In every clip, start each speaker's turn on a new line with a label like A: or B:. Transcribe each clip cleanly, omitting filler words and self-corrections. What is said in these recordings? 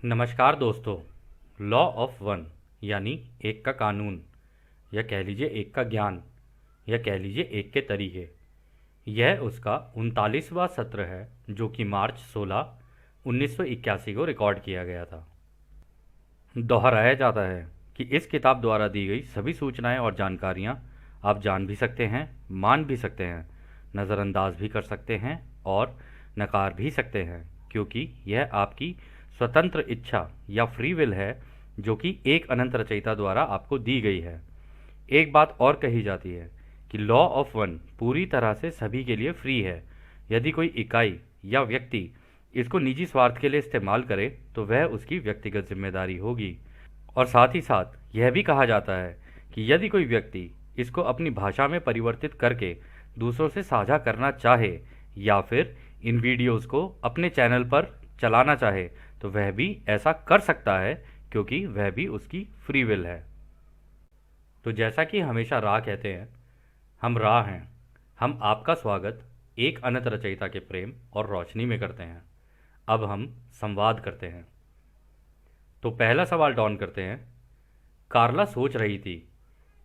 A: नमस्कार दोस्तों। Law of one यानी एक का कानून, या कह लीजिए एक का ज्ञान, या कह लीजिए एक के तरीके। यह उसका 39वां सत्र है जो कि मार्च 16 1981 को रिकॉर्ड किया गया था। दोहराया जाता है कि इस किताब द्वारा दी गई सभी सूचनाएं और जानकारियां आप जान भी सकते हैं, मान भी सकते हैं, नज़रअंदाज भी कर सकते हैं और नकार भी सकते हैं, क्योंकि यह आपकी स्वतंत्र इच्छा या फ्री विल है जो कि एक अनंत रचयिता द्वारा आपको दी गई है। एक बात और कही जाती है कि लॉ ऑफ वन पूरी तरह से सभी के लिए फ्री है। यदि कोई इकाई या व्यक्ति इसको निजी स्वार्थ के लिए इस्तेमाल करे तो वह उसकी व्यक्तिगत जिम्मेदारी होगी। और साथ ही साथ यह भी कहा जाता है कि यदि कोई व्यक्ति इसको अपनी भाषा में परिवर्तित करके दूसरों से साझा करना चाहे या फिर इन वीडियोस को अपने चैनल पर चलाना चाहे तो वह भी ऐसा कर सकता है, क्योंकि वह भी उसकी फ्री विल है। तो जैसा कि हमेशा राह कहते हैं, हम राह हैं। हम आपका स्वागत एक अनंत रचयिता के प्रेम और रोशनी में करते हैं। अब हम संवाद करते हैं। तो पहला सवाल डॉन करते हैं। कार्ला सोच रही थी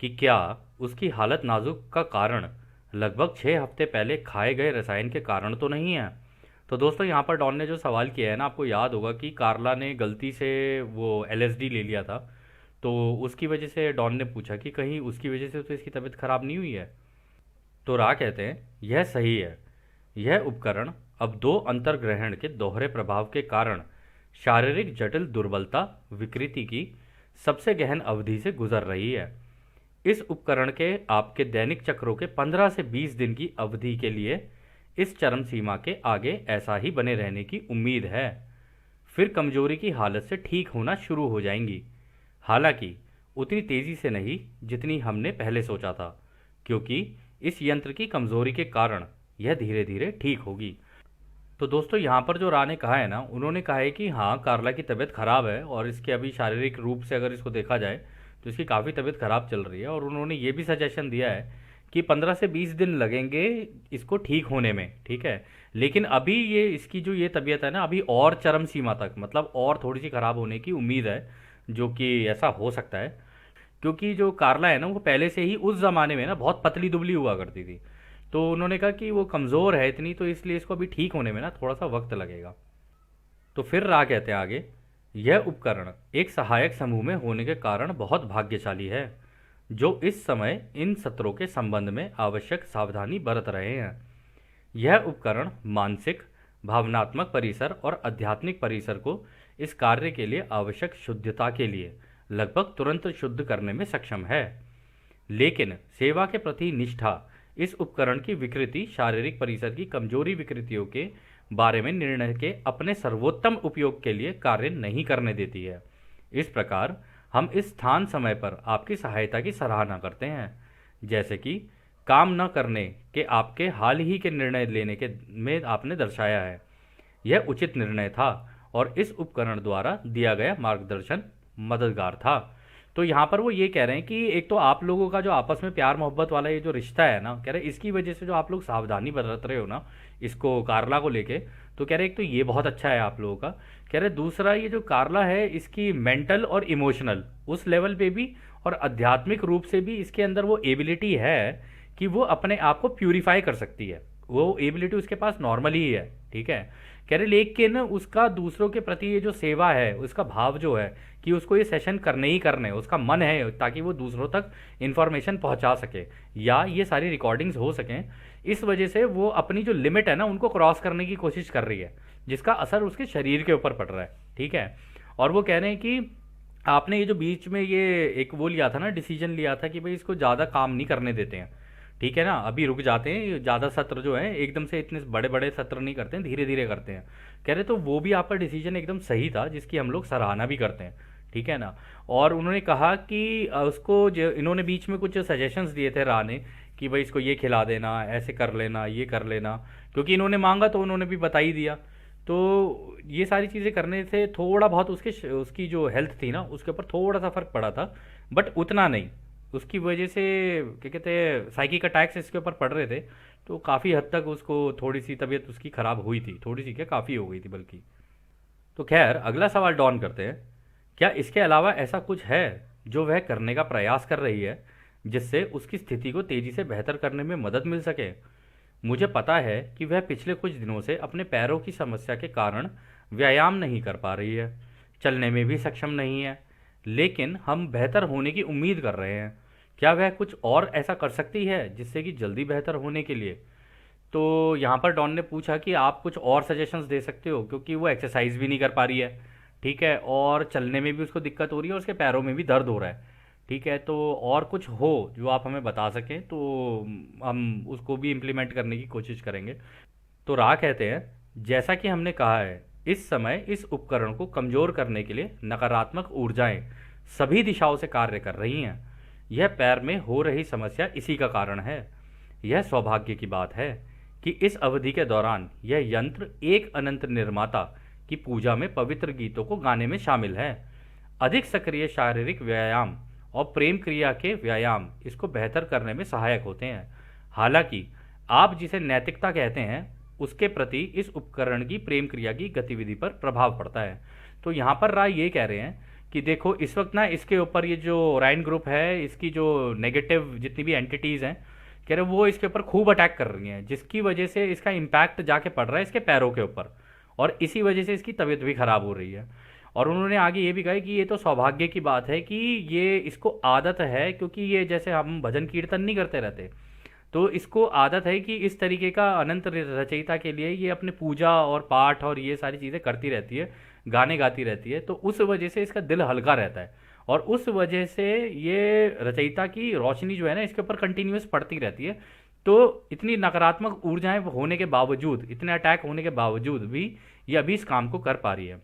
A: कि क्या उसकी हालत नाजुक का कारण लगभग 6 हफ्ते पहले खाए गए रसायन के कारण तो नहीं है। तो दोस्तों, यहाँ पर डॉन ने जो सवाल किया है ना, आपको याद होगा कि कार्ला ने गलती से वो एलएसडी ले लिया था। तो उसकी वजह से डॉन ने पूछा कि कहीं उसकी वजह से तो इसकी तबीयत खराब नहीं हुई है। तो रा कहते हैं यह सही है। यह उपकरण अब दो अंतर्ग्रहण के दोहरे प्रभाव के कारण शारीरिक जटिल दुर्बलता विकृति की सबसे गहन अवधि से गुजर रही है। इस उपकरण के आपके दैनिक चक्रों के 15 से 20 दिन की अवधि के लिए इस चरम सीमा के आगे ऐसा ही बने रहने की उम्मीद है। फिर कमजोरी की हालत से ठीक होना शुरू हो जाएंगी, हालांकि उतनी तेजी से नहीं जितनी हमने पहले सोचा था, क्योंकि इस यंत्र की कमजोरी के कारण यह धीरे धीरे ठीक होगी। तो दोस्तों, यहाँ पर जो रा ने कहा है ना, उन्होंने कहा है कि हाँ, कार्ला की तबीयत ख़राब है और इसके अभी शारीरिक रूप से अगर इसको देखा जाए तो इसकी काफ़ी तबीयत ख़राब चल रही है। और उन्होंने ये भी सजेशन दिया है कि 15 से 20 दिन लगेंगे इसको ठीक होने में, ठीक है। लेकिन अभी ये इसकी जो ये तबीयत है ना, अभी और चरम सीमा तक, मतलब और थोड़ी सी ख़राब होने की उम्मीद है, जो कि ऐसा हो सकता है। क्योंकि जो कार्ला है ना, वो पहले से ही उस ज़माने में ना बहुत पतली दुबली हुआ करती थी। तो उन्होंने कहा कि वो कमज़ोर है इतनी, तो इसलिए इसको अभी ठीक होने में ना थोड़ा सा वक्त लगेगा। तो फिर रा कहते हैं आगे, यह उपकरण एक सहायक समूह में होने के कारण बहुत भाग्यशाली है, जो इस समय इन सत्रों के संबंध में आवश्यक सावधानी बरत रहे हैं। यह उपकरण मानसिक, भावनात्मक परिसर और आध्यात्मिक परिसर को इस कार्य के लिए आवश्यक शुद्धता के लिए लगभग तुरंत शुद्ध करने में सक्षम है। लेकिन सेवा के प्रति निष्ठा इस उपकरण की विकृति शारीरिक परिसर की कमजोरी विकृतियों के बारे में निर्णय के अपने सर्वोत्तम उपयोग के लिए कार्य नहीं करने देती है। इस प्रकार हम इस स्थान समय पर आपकी सहायता की सराहना करते हैं, जैसे कि काम न करने के आपके हाल ही के निर्णय लेने के में आपने दर्शाया है। यह उचित निर्णय था और इस उपकरण द्वारा दिया गया मार्गदर्शन मददगार था। तो यहाँ पर वो ये कह रहे हैं कि एक तो आप लोगों का जो आपस में प्यार मोहब्बत वाला ये जो रिश्ता है ना, कह रहे इसकी वजह से जो आप लोग सावधानी बरत रहे हो ना इसको कार्ला को लेके, तो कह रहे एक तो ये बहुत अच्छा है आप लोगों का। कह रहे दूसरा, ये जो कार्ला है इसकी मेंटल और इमोशनल उस लेवल पे भी और आध्यात्मिक रूप से भी इसके अंदर वो एबिलिटी है कि वो अपने आप को प्यूरिफाई कर सकती है। वो एबिलिटी उसके पास नॉर्मल ही है, ठीक है। कह रहे लेकिन उसका दूसरों के प्रति ये जो सेवा है, उसका भाव जो है कि उसको ये सेशन करने ही करने, उसका मन है ताकि वो दूसरों तक इन्फॉर्मेशन पहुंचा सके या ये सारी रिकॉर्डिंग्स हो सकें, इस वजह से वो अपनी जो लिमिट है ना उनको क्रॉस करने की कोशिश कर रही है, जिसका असर उसके शरीर के ऊपर पड़ रहा है, ठीक है। और वो कह रहे हैं कि आपने ये जो बीच में ये एक वो लिया था ना, डिसीजन लिया था कि भाई इसको ज़्यादा काम नहीं करने देते हैं, ठीक है ना, अभी रुक जाते हैं, ज़्यादा सत्र जो है एकदम से इतने बड़े बड़े सत्र नहीं करते हैं, धीरे धीरे करते हैं। कह रहे तो वो भी आपका डिसीजन एकदम सही था, जिसकी हम लोग सराहना भी करते हैं, ठीक है ना। और उन्होंने कहा कि उसको जो इन्होंने बीच में कुछ सजेशंस दिए थे रा ने कि भाई इसको ये खिला देना, ऐसे कर लेना, ये कर लेना, क्योंकि इन्होंने मांगा तो उन्होंने भी बता ही दिया। तो ये सारी चीज़ें करने से थोड़ा बहुत उसकी जो हेल्थ थी ना उसके ऊपर थोड़ा सा फर्क पड़ा था, बट उतना नहीं। उसकी वजह से क्या कहते हैं साइकिक अटैक्स इसके ऊपर पड़ रहे थे, तो काफ़ी हद तक उसको थोड़ी सी तबीयत उसकी ख़राब हुई थी, थोड़ी सी क्या काफ़ी हो गई थी बल्कि। तो खैर अगला सवाल डॉन करते हैं, क्या इसके अलावा ऐसा कुछ है जो वह करने का प्रयास कर रही है जिससे उसकी स्थिति को तेजी से बेहतर करने में मदद मिल सके? मुझे पता है कि वह पिछले कुछ दिनों से अपने पैरों की समस्या के कारण व्यायाम नहीं कर पा रही है, चलने में भी सक्षम नहीं है, लेकिन हम बेहतर होने की उम्मीद कर रहे हैं। क्या वह कुछ और ऐसा कर सकती है जिससे कि जल्दी बेहतर होने के लिए? तो यहाँ पर डॉन ने पूछा कि आप कुछ और सजेशंस दे सकते हो, क्योंकि वो एक्सरसाइज भी नहीं कर पा रही है, ठीक है, और चलने में भी उसको दिक्कत हो रही है और उसके पैरों में भी दर्द हो रहा है, ठीक है, तो और कुछ हो जो आप हमें बता सकें तो हम उसको भी इम्प्लीमेंट करने की कोशिश करेंगे। तो रा कहते हैं, जैसा कि हमने कहा है, इस समय इस उपकरण को कमज़ोर करने के लिए नकारात्मक ऊर्जाएं सभी दिशाओं से कार्य कर रही हैं। यह पैर में हो रही समस्या इसी का कारण है। यह सौभाग्य की बात है कि इस अवधि के दौरान यह यंत्र एक अनंत निर्माता की पूजा में पवित्र गीतों को गाने में शामिल है। अधिक सक्रिय शारीरिक व्यायाम और प्रेम क्रिया के व्यायाम इसको बेहतर करने में सहायक होते हैं। हालांकि आप जिसे नैतिकता कहते हैं उसके प्रति इस उपकरण की प्रेम क्रिया की गतिविधि पर प्रभाव पड़ता है। तो यहाँ पर राय ये कह रहे हैं कि देखो इस वक्त ना इसके ऊपर ये जो ओराइन ग्रुप है, इसकी जो नेगेटिव जितनी भी एंटिटीज़ हैं, कह रहे वो इसके ऊपर खूब अटैक कर रही हैं, जिसकी वजह से इसका इम्पैक्ट जाके पड़ रहा है इसके पैरों के ऊपर, और इसी वजह से इसकी तबीयत भी खराब हो रही है। और उन्होंने आगे ये भी कहा कि ये तो सौभाग्य की बात है कि ये इसको आदत है, क्योंकि ये जैसे हम भजन कीर्तन नहीं करते रहते, तो इसको आदत है कि इस तरीके का अनंत रचयिता के लिए ये अपने पूजा और पाठ और ये सारी चीज़ें करती रहती है, गाने गाती रहती है, तो उस वजह से इसका दिल हल्का रहता है, और उस वजह से ये रचयिता की रोशनी जो है ना इसके ऊपर कंटिन्यूस पड़ती रहती है। तो इतनी नकारात्मक ऊर्जाएं होने के बावजूद, इतने अटैक होने के बावजूद भी ये अभी इस काम को कर पा रही है।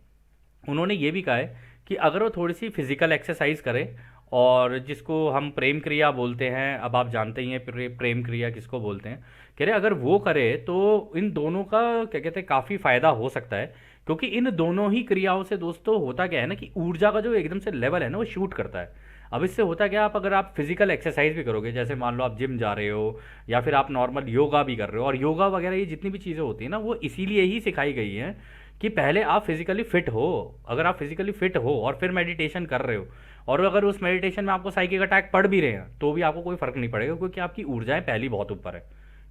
A: उन्होंने ये भी कहा है कि अगर वो थोड़ी सी फिजिकल एक्सरसाइज करे, और जिसको हम प्रेम क्रिया बोलते हैं, अब आप जानते ही हैं प्रेम क्रिया किसको बोलते हैं, कह रहे अगर वो करे तो इन दोनों का क्या कहते हैं काफ़ी फ़ायदा हो सकता है, क्योंकि इन दोनों ही क्रियाओं से दोस्तों होता क्या है ना कि ऊर्जा का जो एकदम से लेवल है ना वो शूट करता है। अब इससे होता क्या, आप अगर आप फिजिकल एक्सरसाइज भी करोगे, जैसे मान लो आप जिम जा रहे हो या फिर आप नॉर्मल योगा भी कर रहे हो, और योगा वगैरह ये जितनी भी चीज़ें होती हैं ना वो इसीलिए ही सिखाई गई हैं कि पहले आप फिजिकली फिट हो। अगर आप फिजिकली फिट हो और फिर मेडिटेशन कर रहे हो, और अगर उस मेडिटेशन में आपको साइकिक अटैक पड़ भी रहे हैं तो भी आपको कोई फ़र्क नहीं पड़ेगा, क्योंकि आपकी ऊर्जाएं पहली बहुत ऊपर है,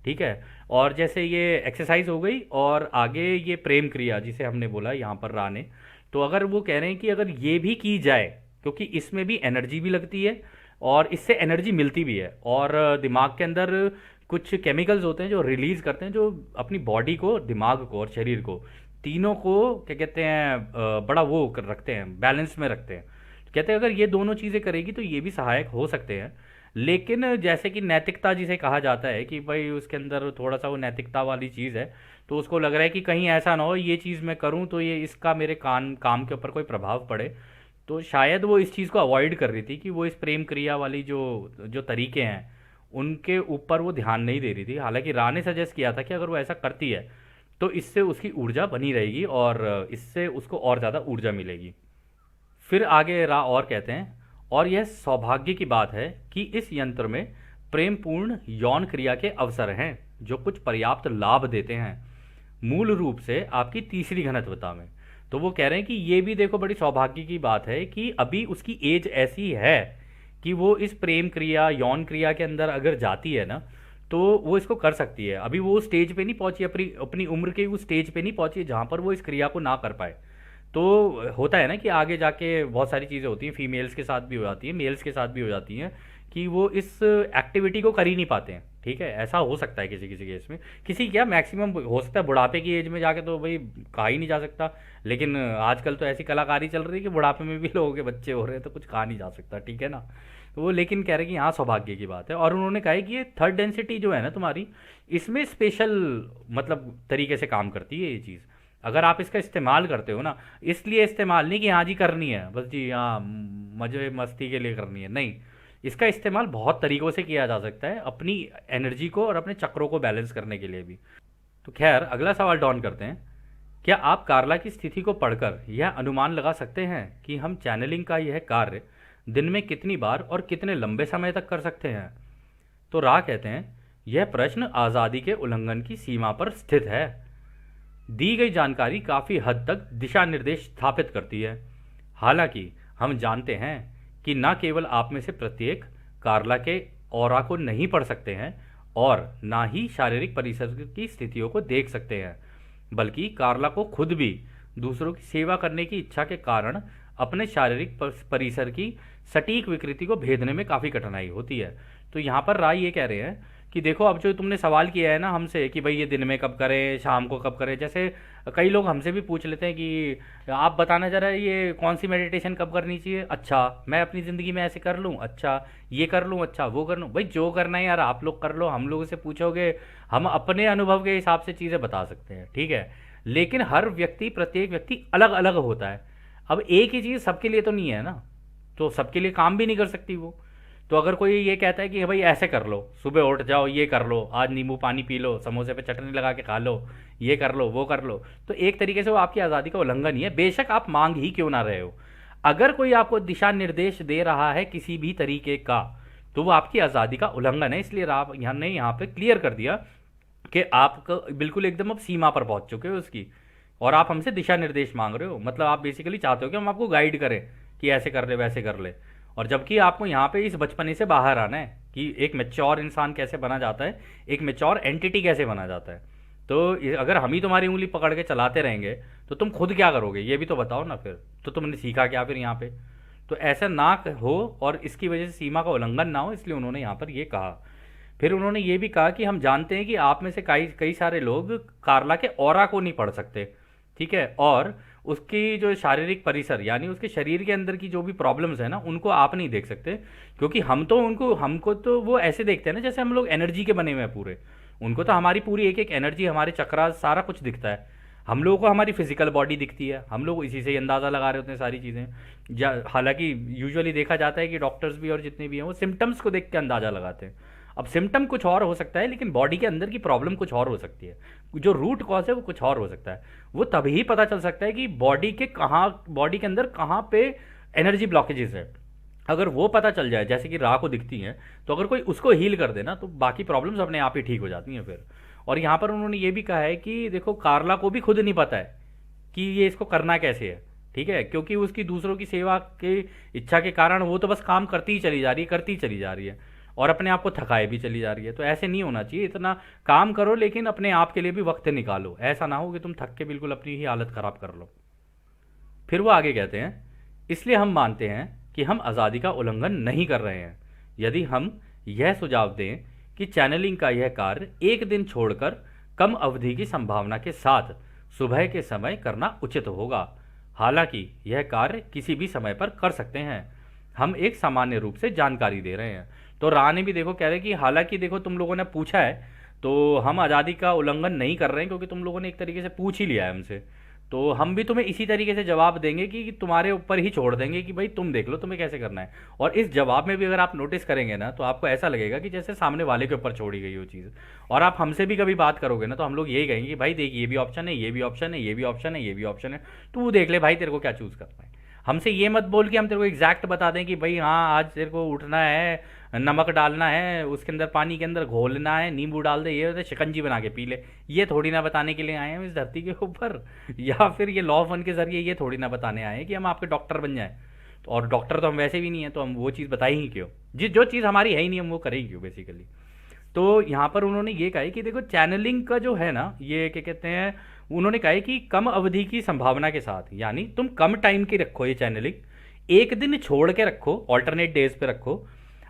A: ठीक है। और जैसे ये एक्सरसाइज हो गई, और आगे ये प्रेम क्रिया जिसे हमने बोला यहाँ पर राने, तो अगर वो कह रहे हैं कि अगर ये भी की जाए, क्योंकि इसमें भी एनर्जी भी लगती है और इससे एनर्जी मिलती भी है, और दिमाग के अंदर कुछ केमिकल्स होते हैं जो रिलीज करते हैं, जो अपनी बॉडी को, दिमाग को और शरीर को, तीनों को क्या कहते हैं बड़ा वो रखते हैं, बैलेंस में रखते हैं। कहते हैं अगर ये दोनों चीज़ें करेगी तो ये भी सहायक हो सकते हैं। लेकिन जैसे कि नैतिकता जिसे कहा जाता है कि भाई उसके अंदर थोड़ा सा वो नैतिकता वाली चीज़ है, तो उसको लग रहा है कि कहीं ऐसा ना हो ये चीज़ मैं करूं तो ये इसका मेरे काम के ऊपर कोई प्रभाव पड़े, तो शायद वो इस चीज़ को अवॉइड कर रही थी कि वो इस प्रेम क्रिया वाली जो जो तरीके हैं उनके ऊपर वो ध्यान नहीं दे रही थी। हालांकि रा ने सजेस्ट किया था कि अगर वो ऐसा करती है तो इससे उसकी ऊर्जा बनी रहेगी और इससे उसको और ज़्यादा ऊर्जा मिलेगी। फिर आगे रा और कहते हैं, और यह सौभाग्य की बात है कि इस यंत्र में प्रेमपूर्ण यौन क्रिया के अवसर हैं जो कुछ पर्याप्त लाभ देते हैं, मूल रूप से आपकी तीसरी घनत्वता में। तो वो कह रहे हैं कि ये भी देखो बड़ी सौभाग्य की बात है कि अभी उसकी एज ऐसी है कि वो इस प्रेम क्रिया, यौन क्रिया के अंदर अगर जाती है ना तो वो इसको कर सकती है। अभी वो स्टेज पे नहीं पहुंची, अपनी अपनी उम्र के उस स्टेज पे नहीं पहुंची जहां पर वो इस क्रिया को ना कर पाए। तो होता है ना कि आगे जाके बहुत सारी चीज़ें होती हैं, फीमेल्स के साथ भी हो जाती हैं, मेल्स के साथ भी हो जाती हैं, कि वो इस एक्टिविटी को कर ही नहीं पाते हैं, ठीक है। ऐसा हो सकता है किसी किसी केस में, किसी क्या मैक्सिमम हो सकता है बुढ़ापे की एज में जाके तो भाई कहा ही नहीं जा सकता, लेकिन आजकल तो ऐसी कलाकारी चल रही है कि बुढ़ापे में भी लोगों के बच्चे हो रहे हैं तो कुछ कहा नहीं जा सकता, ठीक है ना। तो वो लेकिन कह रहे हैं कि यहाँ सौभाग्य की बात है, और उन्होंने कहा है कि ये थर्ड डेंसिटी जो है ना तुम्हारी, इसमें स्पेशल मतलब तरीके से काम करती है ये चीज़। अगर आप इसका इस्तेमाल करते हो ना, इसलिए इस्तेमाल नहीं कि हाँ जी करनी है बस जी, हाँ मजे मस्ती के लिए करनी है, नहीं, इसका इस्तेमाल बहुत तरीक़ों से किया जा सकता है अपनी एनर्जी को और अपने चक्रों को बैलेंस करने के लिए भी। तो खैर अगला सवाल डॉन करते हैं, क्या आप कार्ला की स्थिति को पढ़कर यह अनुमान लगा सकते हैं कि हम चैनलिंग का यह कार्य दिन में कितनी बार और कितने लंबे समय तक कर सकते हैं? तो रा कहते हैं, यह प्रश्न आज़ादी के उल्लंघन की सीमा पर स्थित है। दी गई जानकारी काफ़ी हद तक दिशा निर्देश स्थापित करती है। हालांकि हम जानते हैं कि न केवल आप में से प्रत्येक कार्ला के ऑरा को नहीं पढ़ सकते हैं और ना ही शारीरिक परिसर की स्थितियों को देख सकते हैं, बल्कि कार्ला को खुद भी दूसरों की सेवा करने की इच्छा के कारण अपने शारीरिक परिसर की सटीक विकृति को भेदने में काफ़ी कठिनाई होती है। तो यहाँ पर राय ये कह रहे हैं कि देखो, अब जो तुमने सवाल किया है ना हमसे कि भाई ये दिन में कब करें, शाम को कब करें, जैसे कई लोग हमसे भी पूछ लेते हैं कि आप बताना जरा ये कौन सी मेडिटेशन कब करनी चाहिए। अच्छा, मैं अपनी ज़िंदगी में ऐसे कर लूँ, अच्छा ये कर लूँ, अच्छा वो कर लूँ। भाई जो करना है यार आप लोग कर लो, हम लोगों से पूछोगे, हम अपने अनुभव के हिसाब से चीज़ें बता सकते हैं, ठीक है। लेकिन हर व्यक्ति, प्रत्येक व्यक्ति अलग अलग होता है। अब एक ही चीज़ सबके लिए तो नहीं है ना, तो सबके लिए काम भी नहीं कर सकती वो। तो अगर कोई ये कहता है कि भाई ऐसे कर लो, सुबह उठ जाओ, ये कर लो, आज नींबू पानी पी लो, समोसे पे चटनी लगा के खा लो, ये कर लो, वो कर लो, तो एक तरीके से वो आपकी आज़ादी का उल्लंघन ही है, बेशक आप मांग ही क्यों ना रहे हो। अगर कोई आपको दिशा निर्देश दे रहा है किसी भी तरीके का, तो वो आपकी आज़ादी का उल्लंघन है। इसलिए आप यहाँ पे क्लियर कर दिया कि आप बिल्कुल एकदम अब सीमा पर पहुंच चुके हो उसकी, और आप हमसे दिशा निर्देश मांग रहे हो। मतलब आप बेसिकली चाहते हो कि हम आपको गाइड करें कि ऐसे कर ले, वैसे कर ले। और जबकि आपको यहाँ पे इस बचपने से बाहर आना है कि एक मेच्योर इंसान कैसे बना जाता है, एक मेच्योर एंटिटी कैसे बना जाता है। तो अगर हम ही तुम्हारी उंगली पकड़ के चलाते रहेंगे तो तुम खुद क्या करोगे, ये भी तो बताओ ना। फिर तो तुमने सीखा क्या फिर यहाँ पे। तो ऐसा ना हो और इसकी वजह से सीमा का उल्लंघन ना हो, इसलिए उन्होंने यहाँ पर ये कहा। फिर उन्होंने ये भी कहा कि हम जानते हैं कि आप में से कई कई सारे लोग कार्ला के ऑरा को नहीं पढ़ सकते, ठीक है, और उसकी जो शारीरिक परिसर यानी उसके शरीर के अंदर की जो भी प्रॉब्लम्स है ना, उनको आप नहीं देख सकते, क्योंकि हम तो उनको हमको तो वो ऐसे देखते हैं ना जैसे हम लोग एनर्जी के बने हुए हैं पूरे। उनको तो हमारी पूरी एक एक एनर्जी, हमारे चक्रा, सारा कुछ दिखता है। हम लोगों को हमारी फिजिकल बॉडी दिखती है, हम लोग इसी से ही अंदाज़ा लगा रहे होते हैं सारी चीज़ें। हालांकि यूजुअली देखा जाता है कि डॉक्टर्स भी और जितने भी हैं वो सिम्टम्स को देख के अंदाज़ा लगाते हैं। अब सिम्टम कुछ और हो सकता है, लेकिन बॉडी के अंदर की प्रॉब्लम कुछ और हो सकती है, जो रूट कॉज है वो कुछ और हो सकता है। वो तभी पता चल सकता है कि बॉडी के अंदर कहाँ पे एनर्जी ब्लॉकेजेस है। अगर वो पता चल जाए, जैसे कि राह को दिखती हैं, तो अगर कोई उसको हील कर देना तो बाकी प्रॉब्लम्स अपने आप ही ठीक हो जाती हैं फिर। और यहाँ पर उन्होंने ये भी कहा है कि देखो, कार्ला को भी खुद नहीं पता है कि ये इसको करना कैसे है, ठीक है, क्योंकि उसकी दूसरों की सेवा की इच्छा के कारण वो तो बस काम करती ही चली जा रही है, करती ही चली जा रही है, और अपने आप को थकाए भी चली जा रही है। तो ऐसे नहीं होना चाहिए, इतना काम करो लेकिन अपने आप के लिए भी वक्त निकालो। ऐसा ना हो कि तुम थक के बिल्कुल अपनी ही हालत ख़राब कर लो। फिर वो आगे कहते हैं, इसलिए हम मानते हैं कि हम आज़ादी का उल्लंघन नहीं कर रहे हैं यदि हम यह सुझाव दें कि चैनलिंग का यह कार्य एक दिन छोड़कर कम अवधि की संभावना के साथ सुबह के समय करना उचित होगा। हालांकि यह कार्य किसी भी समय पर कर सकते हैं, हम एक सामान्य रूप से जानकारी दे रहे हैं। तो रानी भी देखो कह रहे कि हालांकि देखो तुम लोगों ने पूछा है तो हम आज़ादी का उल्लंघन नहीं कर रहे हैं, क्योंकि तुम लोगों ने एक तरीके से पूछ ही लिया है हमसे, तो हम भी तुम्हें इसी तरीके से जवाब देंगे कि तुम्हारे ऊपर ही छोड़ देंगे कि भाई तुम देख लो तुम्हें कैसे करना है। और इस जवाब में भी अगर आप नोटिस करेंगे ना, तो आपको ऐसा लगेगा कि जैसे सामने वाले के ऊपर छोड़ी गई वो चीज़। और आप हमसे भी कभी बात करोगे ना, तो हम लोग यही कहेंगे कि भाई देख, ये भी ऑप्शन है, ये भी ऑप्शन है, ये भी ऑप्शन है, ये भी ऑप्शन है, तो वो देख ले भाई तेरे को क्या चूज़ करना है। हमसे ये मत बोल कि हम तेरे को एग्जैक्ट बता दें कि भाई हाँ आज तेरे को उठना है, नमक डालना है, उसके अंदर पानी के अंदर घोलना है, नींबू डाल दे, ये शिकंजी बना के पी ले। ये थोड़ी ना बताने के लिए आए हैं इस धरती के ऊपर, या फिर ये लॉ ऑफ वन के जरिए ये थोड़ी ना बताने आए हैं कि हम आपके डॉक्टर बन जाएं। तो और डॉक्टर तो हम वैसे भी नहीं है, तो हम वो चीज़ बताई ही क्यों, जो चीज़ हमारी है ही नहीं हम वो करें क्यों बेसिकली। तो यहाँ पर उन्होंने ये कहा है कि देखो चैनलिंग का जो है ना, ये क्या कहते हैं, उन्होंने कहा है कि कम अवधि की संभावना के साथ, यानी तुम कम टाइम की रखो ये चैनलिंग, एक दिन छोड़ के रखो, ऑल्टरनेट डेज पे रखो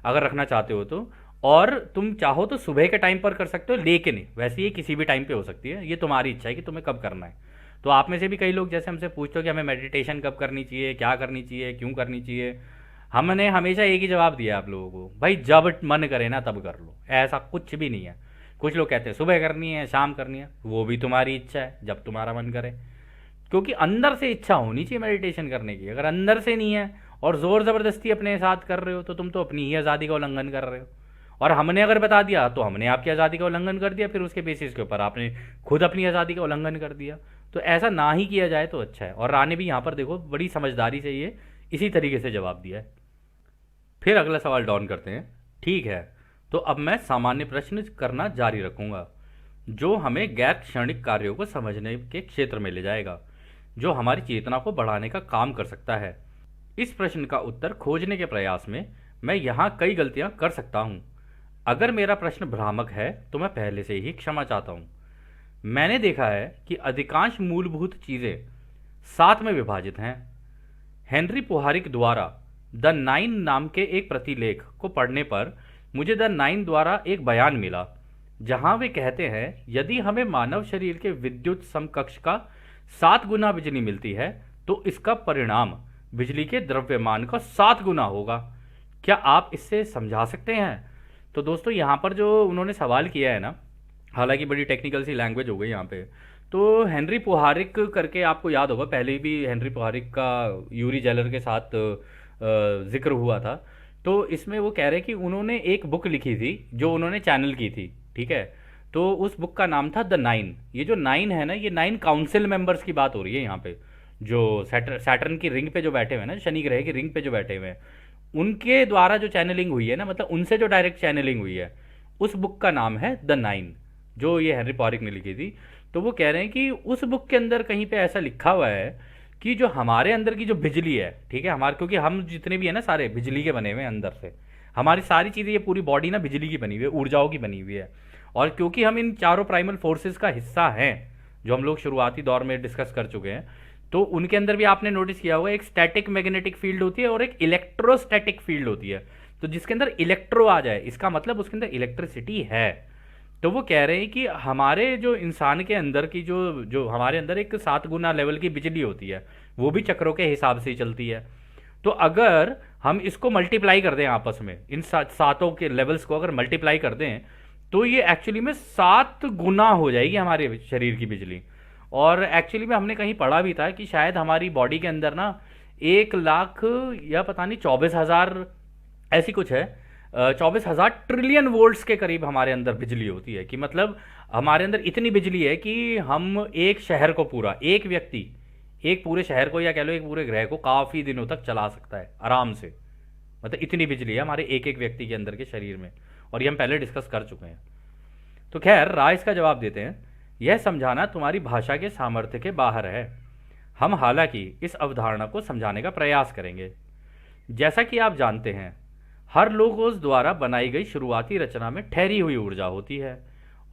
A: अगर रखना चाहते हो तो, और तुम चाहो तो सुबह के टाइम पर कर सकते हो, लेकिन वैसे ये किसी भी टाइम पे हो सकती है, ये तुम्हारी इच्छा है कि तुम्हें कब करना है। तो आप में से भी कई लोग जैसे हमसे पूछते हो कि हमें मेडिटेशन कब करनी चाहिए, क्या करनी चाहिए, क्यों करनी चाहिए, हमने हमेशा एक ही जवाब दिया आप लोगों को, भाई जब मन करे ना तब कर लो, ऐसा कुछ भी नहीं है। कुछ लोग कहते हैं सुबह करनी है, शाम करनी है, वो भी तुम्हारी इच्छा है, जब तुम्हारा मन करे, क्योंकि अंदर से इच्छा होनी चाहिए मेडिटेशन करने की। अगर अंदर से नहीं है और ज़ोर ज़बरदस्ती अपने साथ कर रहे हो, तो तुम तो अपनी ही आज़ादी का उल्लंघन कर रहे हो। और हमने अगर बता दिया तो हमने आपकी आज़ादी का उल्लंघन कर दिया, फिर उसके बेसिस के ऊपर आपने खुद अपनी आज़ादी का उल्लंघन कर दिया। तो ऐसा ना ही किया जाए तो अच्छा है। और रानी भी यहाँ पर देखो बड़ी समझदारी से ये इसी तरीके से जवाब दिया है। फिर अगला सवाल डॉन करते हैं, ठीक है तो अब मैं सामान्य प्रश्न करना जारी रखूंगा। जो हमें गैर क्षणिक कार्यों को समझने के क्षेत्र में ले जाएगा, जो हमारी चेतना को बढ़ाने का काम कर सकता है। इस प्रश्न का उत्तर खोजने के प्रयास में मैं यहाँ कई गलतियाँ कर सकता हूँ। अगर मेरा प्रश्न भ्रामक है तो मैं पहले से ही क्षमा चाहता हूँ। मैंने देखा है कि अधिकांश मूलभूत चीज़ें 7 में विभाजित हैं। हेनरी पुहारिक द्वारा द नाइन नाम के एक प्रतिलेख को पढ़ने पर मुझे द नाइन द्वारा एक बयान मिला, जहां वे कहते हैं यदि हमें मानव शरीर के विद्युत समकक्ष का 7 गुना बिजली मिलती है तो इसका परिणाम बिजली के द्रव्यमान का 7 गुना होगा। क्या आप इससे समझा सकते हैं? तो दोस्तों यहाँ पर जो उन्होंने सवाल किया है ना, हालांकि बड़ी टेक्निकल सी लैंग्वेज हो गई यहाँ पे, तो हेनरी पुहारिक करके आपको याद होगा, पहले भी हेनरी पुहारिक का यूरी जेलर के साथ जिक्र हुआ था। तो इसमें वो कह रहे हैं कि उन्होंने एक बुक लिखी थी जो उन्होंने चैनल की थी, ठीक है। तो उस बुक का नाम था द नाइन। ये जो नाइन है ना, ये 9 काउंसिल मेंबर्स की बात हो रही है यहाँ पे, जो सैटर्न की रिंग पे जो बैठे हुए हैं ना, शनि ग्रह की रिंग पे जो बैठे हुए हैं, उनके द्वारा जो चैनलिंग हुई है ना, मतलब उनसे जो डायरेक्ट चैनलिंग हुई है, उस बुक का नाम है द नाइन, जो ये हेनरी पॉरिक ने लिखी थी। तो वो कह रहे हैं कि उस बुक के अंदर कहीं पे ऐसा लिखा हुआ है कि जो हमारे अंदर की जो बिजली है, ठीक है, हमारे, क्योंकि हम जितने भी है ना सारे बिजली के बने हुए हैं अंदर से, हमारी सारी चीज़ें, ये पूरी बॉडी ना बिजली की बनी हुई है, ऊर्जाओं की बनी हुई है। और क्योंकि हम इन चारों प्राइमल फोर्सेस का हिस्सा हैं, जो हम लोग शुरुआती दौर में डिस्कस कर चुके हैं, तो उनके अंदर भी आपने नोटिस किया होगा एक स्टैटिक मैग्नेटिक फील्ड होती है और एक इलेक्ट्रोस्टैटिक फील्ड होती है। तो जिसके अंदर इलेक्ट्रो आ जाए, इसका मतलब उसके अंदर इलेक्ट्रिसिटी है। तो वो कह रहे हैं कि हमारे जो इंसान के अंदर की जो जो हमारे अंदर एक 7 गुना लेवल की बिजली होती है, वो भी चक्रों के हिसाब से ही चलती है। तो अगर हम इसको मल्टीप्लाई कर दें आपस में, इन सातों के लेवल्स को अगर मल्टीप्लाई कर दें, तो ये एक्चुअली में 7 गुना हो जाएगी हमारे शरीर की बिजली। और एक्चुअली में हमने कहीं पढ़ा भी था कि शायद हमारी बॉडी के अंदर ना 1 लाख या पता नहीं 24,000 ऐसी कुछ है, 24,000 ट्रिलियन वोल्ट्स के करीब हमारे अंदर बिजली होती है। कि मतलब हमारे अंदर इतनी बिजली है कि हम एक शहर को पूरा, एक व्यक्ति एक पूरे शहर को या कह लो एक पूरे ग्रह को काफ़ी दिनों तक चला सकता है आराम से। मतलब इतनी बिजली है हमारे एक एक व्यक्ति के अंदर के शरीर में, और ये हम पहले डिस्कस कर चुके हैं। तो खैर राय इसका जवाब देते हैं, यह समझाना तुम्हारी भाषा के सामर्थ्य के बाहर है। हम हालांकि इस अवधारणा को समझाने का प्रयास करेंगे। जैसा कि आप जानते हैं, हर लोगोस द्वारा बनाई गई शुरुआती रचना में ठहरी हुई ऊर्जा होती है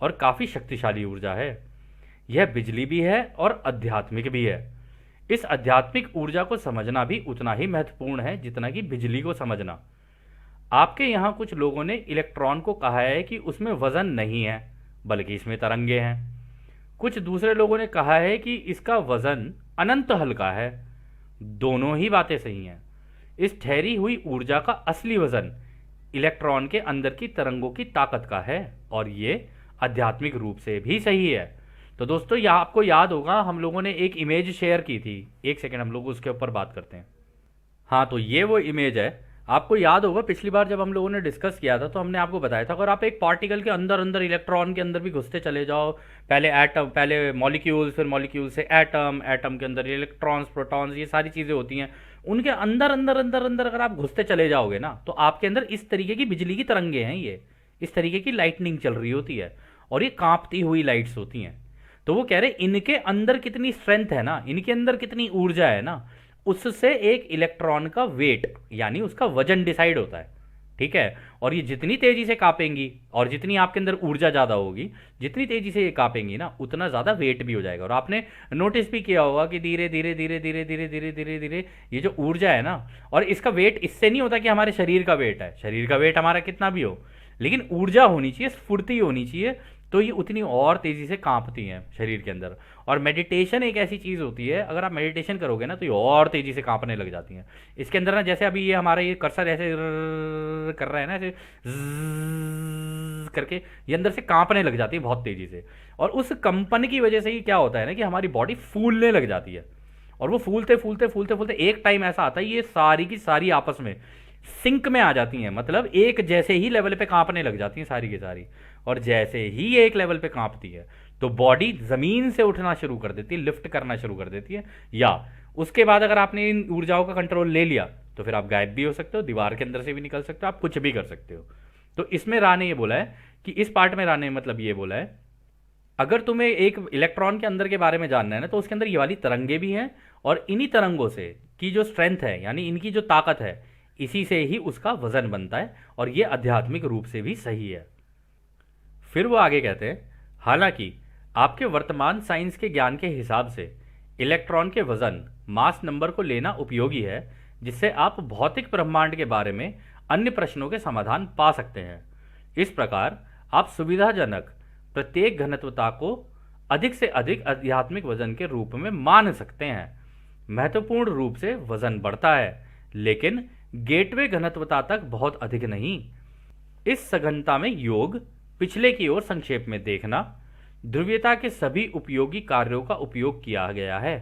A: और काफ़ी शक्तिशाली ऊर्जा है। यह बिजली भी है और आध्यात्मिक भी है। इस आध्यात्मिक ऊर्जा को समझना भी उतना ही महत्वपूर्ण है जितना कि बिजली को समझना। आपके यहाँ कुछ लोगों ने इलेक्ट्रॉन को कहा है कि उसमें वजन नहीं है बल्कि इसमें तरंगे हैं। कुछ दूसरे लोगों ने कहा है कि इसका वजन अनंत हल्का है। दोनों ही बातें सही हैं। इस ठहरी हुई ऊर्जा का असली वजन इलेक्ट्रॉन के अंदर की तरंगों की ताकत का है, और ये आध्यात्मिक रूप से भी सही है। तो दोस्तों यहाँ आपको याद होगा हम लोगों ने एक इमेज शेयर की थी, एक सेकेंड हम लोग उसके ऊपर बात करते हैं। हाँ, तो ये वो इमेज है। आपको याद होगा पिछली बार जब हम लोगों ने डिस्कस किया था तो हमने आपको बताया था, अगर आप एक पार्टिकल के अंदर अंदर इलेक्ट्रॉन के अंदर भी घुसते चले जाओ, पहले एटम, पहले मॉलिक्यूल्स, फिर मॉलिक्यूल से एटम, एटम के अंदर इलेक्ट्रॉन्स, प्रोटॉन्स, ये सारी चीज़ें होती हैं, उनके अंदर अंदर अंदर अंदर अगर आप घुसते चले जाओगे ना, तो आपके अंदर इस तरीके की बिजली की तरंगे हैं, ये इस तरीके की लाइटनिंग चल रही होती है और ये कांपती हुई लाइट्स होती हैं। तो वो कह रहे इनके अंदर कितनी स्ट्रेंथ है ना, इनके अंदर कितनी ऊर्जा है ना, उससे एक इलेक्ट्रॉन का वेट यानी उसका वजन डिसाइड होता है, ठीक है। और ये जितनी तेजी से कांपेंगी और जितनी आपके अंदर ऊर्जा ज़्यादा होगी, जितनी तेजी से ये कांपेंगी ना, उतना ज़्यादा वेट भी हो जाएगा। और आपने नोटिस भी किया होगा कि धीरे धीरे धीरे धीरे धीरे धीरे धीरे धीरे ये जो ऊर्जा है ना, और इसका वेट इससे नहीं होता कि हमारे शरीर का वेट है, शरीर का वेट हमारा कितना भी हो, लेकिन ऊर्जा होनी चाहिए, स्फूर्ति होनी चाहिए, तो ये उतनी और तेज़ी से कांपती हैं शरीर के अंदर। और मेडिटेशन एक ऐसी चीज़ होती है, अगर आप मेडिटेशन करोगे ना तो ये और तेज़ी से कांपने लग जाती हैं। इसके अंदर ना, जैसे अभी ये हमारा ये कर्सर ऐसे कर रहा है ना, ऐसे करके ये अंदर से कांपने लग जाती है बहुत तेज़ी से। और उस कंपन की वजह से ही क्या होता है ना कि हमारी बॉडी फूलने लग जाती है, और वो फूलते फूलते फूलते फूलते एक टाइम ऐसा आता है ये सारी की सारी आपस में सिंक में आ जाती हैं, मतलब एक जैसे ही लेवल पे कांपने लग जाती हैं सारी की सारी। और जैसे ही ये एक लेवल पे कांपती है तो बॉडी ज़मीन से उठना शुरू कर देती है, लिफ्ट करना शुरू कर देती है। या उसके बाद अगर आपने इन ऊर्जाओं का कंट्रोल ले लिया तो फिर आप गायब भी हो सकते हो, दीवार के अंदर से भी निकल सकते हो, आप कुछ भी कर सकते हो। तो इसमें रा ने ये बोला है कि इस पार्ट में रा ने मतलब ये बोला है अगर तुम्हें एक इलेक्ट्रॉन के अंदर के बारे में जानना है ना, तो उसके अंदर ये वाली तरंगे भी हैं, और इन्हीं तरंगों से की जो स्ट्रेंथ है, यानी इनकी जो ताकत है, इसी से ही उसका वजन बनता है, और ये आध्यात्मिक रूप से भी सही है। फिर वो आगे कहते हैं, हालांकि आपके वर्तमान साइंस के ज्ञान के हिसाब से इलेक्ट्रॉन के वजन मास नंबर को लेना उपयोगी है, जिससे आप भौतिक ब्रह्मांड के बारे में अन्य प्रश्नों के समाधान पा सकते हैं। इस प्रकार आप सुविधाजनक प्रत्येक घनत्वता को अधिक से अधिक आध्यात्मिक वजन के रूप में मान सकते हैं। महत्वपूर्ण रूप से वजन बढ़ता है, लेकिन गेटवे घनत्वता तक बहुत अधिक नहीं। इस सघनता में योग, पिछले की ओर संक्षेप में देखना, ध्रुवीयता के सभी उपयोगी कार्यों का उपयोग किया गया है।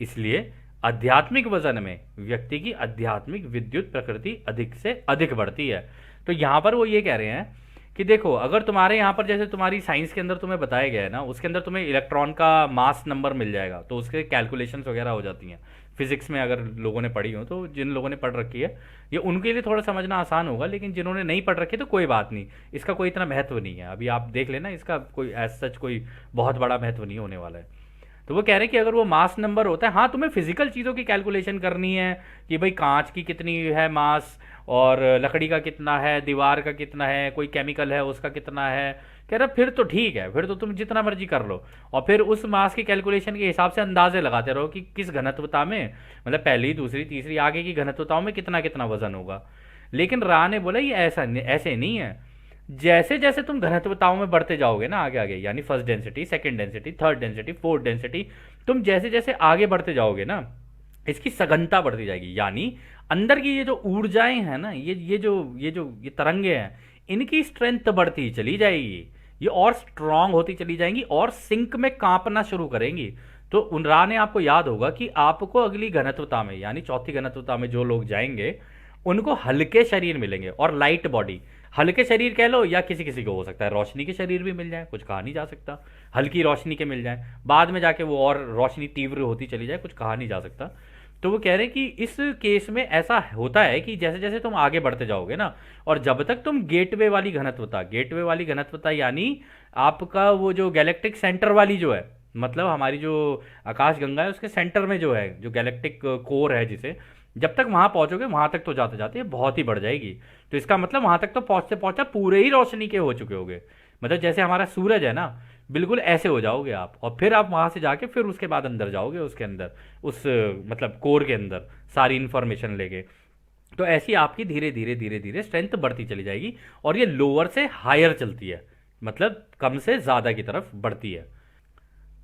A: इसलिए आध्यात्मिक वजन में व्यक्ति की आध्यात्मिक विद्युत प्रकृति अधिक से अधिक बढ़ती है। तो यहां पर वो ये कह रहे हैं कि देखो, अगर तुम्हारे यहाँ पर जैसे तुम्हारी साइंस के अंदर तुम्हें बताया गया है ना, उसके अंदर तुम्हें इलेक्ट्रॉन का मास नंबर मिल जाएगा, तो उसके कैलकुलेशंस वगैरह हो जाती हैं। फिजिक्स में अगर लोगों ने पढ़ी हो, तो जिन लोगों ने पढ़ रखी है, ये उनके लिए थोड़ा समझना आसान होगा, लेकिन जिन्होंने नहीं पढ़ रखी तो कोई बात नहीं, इसका कोई इतना महत्व नहीं है। अभी आप देख लेना, इसका कोई एज सच कोई बहुत बड़ा महत्व नहीं होने वाला है। तो वो कह रहे हैं कि अगर वो मास नंबर होता है, हाँ तुम्हें फिजिकल चीज़ों की कैलकुलेशन करनी है कि भाई कांच की कितनी है मास, और लकड़ी का कितना है, दीवार का कितना है, कोई केमिकल है उसका कितना है, कह रहा फिर तो ठीक है, फिर तो तुम जितना मर्जी कर लो, और फिर उस मास की कैलकुलेशन के हिसाब से अंदाजे लगाते रहो कि किस घनत्वता में, मतलब पहली, दूसरी, तीसरी, आगे की घनत्वताओं में कितना कितना वजन होगा। लेकिन रा ने बोला ये ऐसे नहीं है। जैसे जैसे तुम घनत्वताओं में बढ़ते जाओगे ना, आगे आगे, यानी first density, second density, third density, fourth density, तुम जैसे जैसे आगे बढ़ते जाओगे ना, इसकी सघनता बढ़ती जाएगी। यानी अंदर की ये जो ऊर्जाएं हैं ना, ये तरंगे हैं, इनकी स्ट्रेंथ बढ़ती चली जाएगी, ये और स्ट्रांग होती चली जाएंगी, और सिंक में कांपना शुरू करेंगी। तो उन रा ने आपको याद होगा कि आपको अगली घनत्वता में, यानी चौथी घनत्वता में जो लोग जाएंगे, उनको हल्के शरीर मिलेंगे और लाइट बॉडी। हल्के शरीर कह लो, या किसी किसी को हो सकता है रोशनी के शरीर भी मिल जाए, कुछ कहा नहीं जा सकता, हल्की रोशनी के मिल जाए, बाद में जाके वो और रोशनी तीव्र होती चली जाए, कुछ कहा नहीं जा सकता। तो वो कह रहे हैं कि इस केस में ऐसा होता है कि जैसे जैसे तुम आगे बढ़ते जाओगे ना, और जब तक तुम गेटवे वाली घनत्वता यानी आपका वो जो गैलेक्टिक सेंटर वाली जो है, मतलब हमारी जो आकाश गंगा है उसके सेंटर में जो है, जो गैलेक्टिक कोर है, जिसे जब तक वहां पहुंचोगे, वहां तक तो जाते जाते ये बहुत ही बढ़ जाएगी। तो इसका मतलब वहां तक तो पहुंचते पहुंचते पूरे ही रोशनी के हो चुके होगे, मतलब जैसे हमारा सूरज है ना, बिल्कुल ऐसे हो जाओगे आप। और फिर आप वहां से जाके फिर उसके बाद अंदर जाओगे, उसके अंदर उस मतलब कोर के अंदर सारी इंफॉर्मेशन लेके। तो ऐसी आपकी धीरे धीरे धीरे धीरे स्ट्रेंथ बढ़ती चली जाएगी, और ये लोअर से हायर चलती है, मतलब कम से ज्यादा की तरफ बढ़ती है।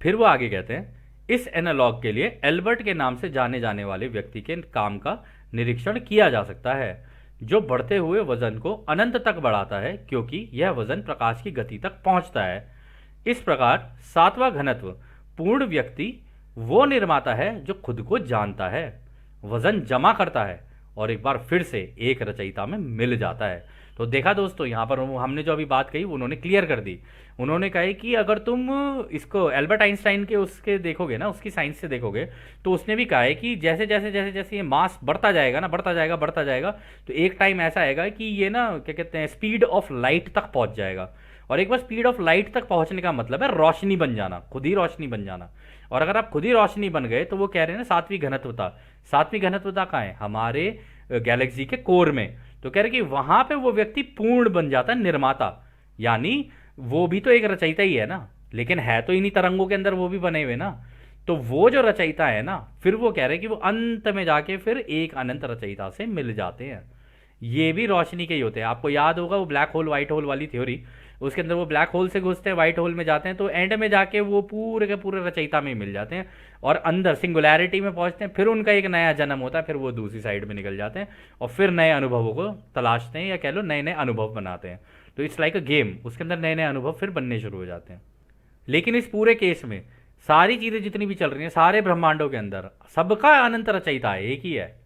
A: फिर वो आगे कहते हैं, इस एनालॉग के लिए एल्बर्ट के नाम से जाने जाने वाले व्यक्ति के काम का निरीक्षण किया जा सकता है, जो बढ़ते हुए वजन को अनंत तक बढ़ाता है, क्योंकि यह वजन प्रकाश की गति तक पहुंचता है। इस प्रकार सातवां घनत्व पूर्ण व्यक्ति वो निर्माता है जो खुद को जानता है, वजन जमा करता है, और एक बार फिर से एक रचयिता में मिल जाता है। तो देखा दोस्तों, यहाँ पर हमने जो अभी बात कही उन्होंने क्लियर कर दी। उन्होंने कहा कि अगर तुम इसको एल्बर्ट आइंस्टाइन के उसके देखोगे ना, उसकी साइंस से देखोगे, तो उसने भी कहा है कि जैसे जैसे जैसे जैसे ये मास बढ़ता जाएगा ना, बढ़ता जाएगा, तो एक टाइम ऐसा आएगा कि ये ना क्या कहते हैं, स्पीड ऑफ लाइट तक पहुंच जाएगा। और एक बार स्पीड ऑफ लाइट तक पहुंचने का मतलब है रोशनी बन जाना, खुद ही रोशनी बन जाना। और अगर आप खुद ही रोशनी बन गए, तो वो कह रहे हैं ना सातवीं घनत्वता कहाँ है, हमारे गैलेक्सी के कोर में। तो कह रहे कि वहां पे वो व्यक्ति पूर्ण बन जाता है, निर्माता, यानी वो भी तो एक रचयिता ही है ना, लेकिन है तो इन्हीं तरंगों के अंदर वो भी बने हुए ना। तो वो जो रचयिता है ना, फिर वो कह रहे हैं कि वो अंत में जाके फिर एक अनंत रचयिता से मिल जाते हैं। ये भी रोशनी के ही होते हैं। आपको याद होगा वो ब्लैक होल व्हाइट होल वाली थ्योरी, उसके अंदर वो ब्लैक होल से घुसते हैं, व्हाइट होल में जाते हैं, तो एंड में जाके वो पूरे के पूरे रचयिता में ही मिल जाते हैं, और अंदर सिंगुलैरिटी में पहुंचते हैं। फिर उनका एक नया जन्म होता है, फिर वो दूसरी साइड में निकल जाते हैं, और फिर नए अनुभवों को तलाशते हैं, या कह लो नए नए अनुभव बनाते हैं। तो इट्स लाइक अ गेम, उसके अंदर नए नए अनुभव फिर बनने शुरू हो जाते हैं। लेकिन इस पूरे केस में सारी चीजें जितनी भी चल रही हैं, सारे ब्रह्मांडों के अंदर सबका अनंत रचयिता एक ही है।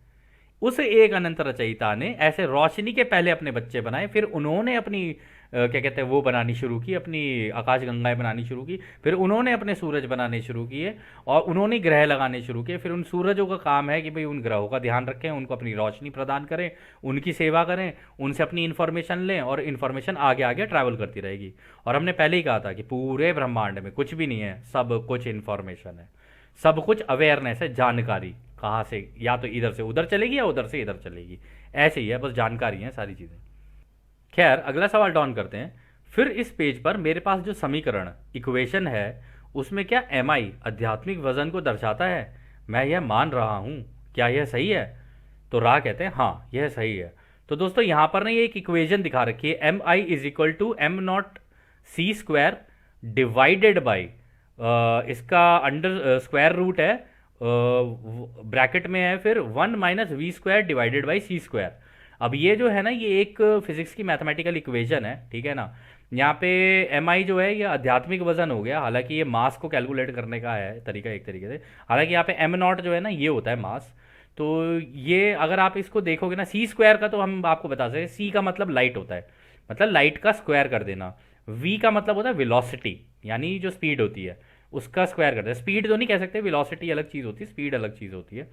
A: उस एक अनंत रचयिता ने ऐसे रोशनी के पहले अपने बच्चे बनाए, फिर उन्होंने अपनी क्या कहते हैं वो बनानी शुरू की, अपनी आकाशगंगाएं बनानी शुरू की, फिर उन्होंने अपने सूरज बनाने शुरू किए और उन्होंने ग्रह लगाने शुरू किए। फिर उन सूरजों का काम है कि भाई उन ग्रहों का ध्यान रखें, उनको अपनी रोशनी प्रदान करें, उनकी सेवा करें, उनसे अपनी इन्फॉर्मेशन लें और इन्फॉर्मेशन आगे आगे ट्रैवल करती रहेगी। और हमने पहले ही कहा था कि पूरे ब्रह्मांड में कुछ भी नहीं है, सब कुछ इन्फॉर्मेशन है, सब कुछ अवेयरनेस है, जानकारी कहाँ से या तो इधर से उधर चलेगी या उधर से इधर चलेगी, ऐसे ही है, बस जानकारी है सारी चीज़ें। खैर अगला सवाल डॉन करते हैं। फिर इस पेज पर मेरे पास जो समीकरण इक्वेशन है उसमें क्या एम आई आध्यात्मिक वजन को दर्शाता है? मैं यह मान रहा हूँ, क्या यह सही है? तो रा कहते हैं हाँ यह सही है। तो दोस्तों यहाँ पर ना ये एक इक्वेशन दिखा रखी है, M I is equal to M not C square divided by, इसका अंडर स्क्वायर रूट है, ब्रैकेट में है फिर 1 - v² divided by C square. अब ये जो है ना ये एक फिजिक्स की मैथमेटिकल इक्वेशन है, ठीक है ना। यहाँ पे एम आई जो है ये आध्यात्मिक वजन हो गया, हालांकि ये मास को कैलकुलेट करने का है तरीका एक तरीके से। हालांकि यहाँ पे एम नॉट जो है ना ये होता है मास। तो ये अगर आप इसको देखोगे ना, सी स्क्वायर का तो हम आपको बता सकते, सी का मतलब लाइट होता है, मतलब लाइट का स्क्वायर कर देना। वी का मतलब होता है वेलोसिटी, यानी जो स्पीड होती है उसका स्क्वायर करते हैं। स्पीड तो नहीं कह सकते, वेलोसिटी अलग चीज़ होती है, स्पीड अलग चीज़ होती है।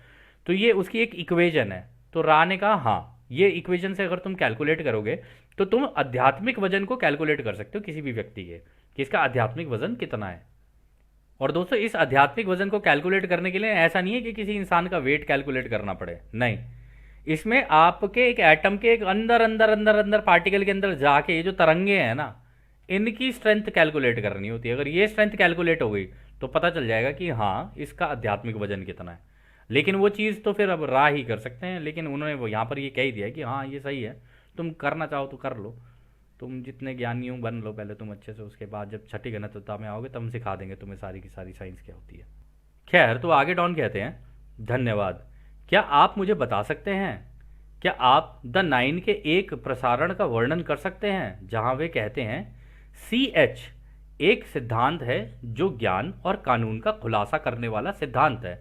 A: तो ये उसकी एक इक्वेशन है। तो रा ने कहा हाँ ये इक्वेशन से अगर तुम कैलकुलेट करोगे तो तुम आध्यात्मिक वजन को कैलकुलेट कर सकते हो किसी भी व्यक्ति के, कि इसका आध्यात्मिक वजन कितना है। और दोस्तों इस आध्यात्मिक वजन को कैलकुलेट करने के लिए ऐसा नहीं है कि किसी इंसान का वेट कैलकुलेट करना पड़े, नहीं। इसमें आपके एक एटम के एक अंदर अंदर अंदर अंदर पार्टिकल के अंदर जाके ये जो तरंगे हैं ना इनकी स्ट्रेंथ कैलकुलेट करनी होती है। अगर ये स्ट्रेंथ कैलकुलेट हो गई तो पता चल जाएगा कि हाँ इसका आध्यात्मिक वजन कितना है। लेकिन वो चीज़ तो फिर अब रा ही कर सकते हैं, लेकिन उन्होंने वो यहाँ पर ये कह ही दिया है कि हाँ ये सही है, तुम करना चाहो तो कर लो, तुम जितने ज्ञानी हो बन लो पहले तुम अच्छे से, उसके बाद जब छठी घनत्वता में आओगे तब हम सिखा देंगे तुम्हें सारी की सारी साइंस क्या होती है। खैर तो आगे डॉन कहते हैं, धन्यवाद, क्या आप मुझे बता सकते हैं, क्या आप द नाइन के एक प्रसारण का वर्णन कर सकते हैं जहां वे कहते हैं सी एच एक सिद्धांत है जो ज्ञान और कानून का खुलासा करने वाला सिद्धांत है,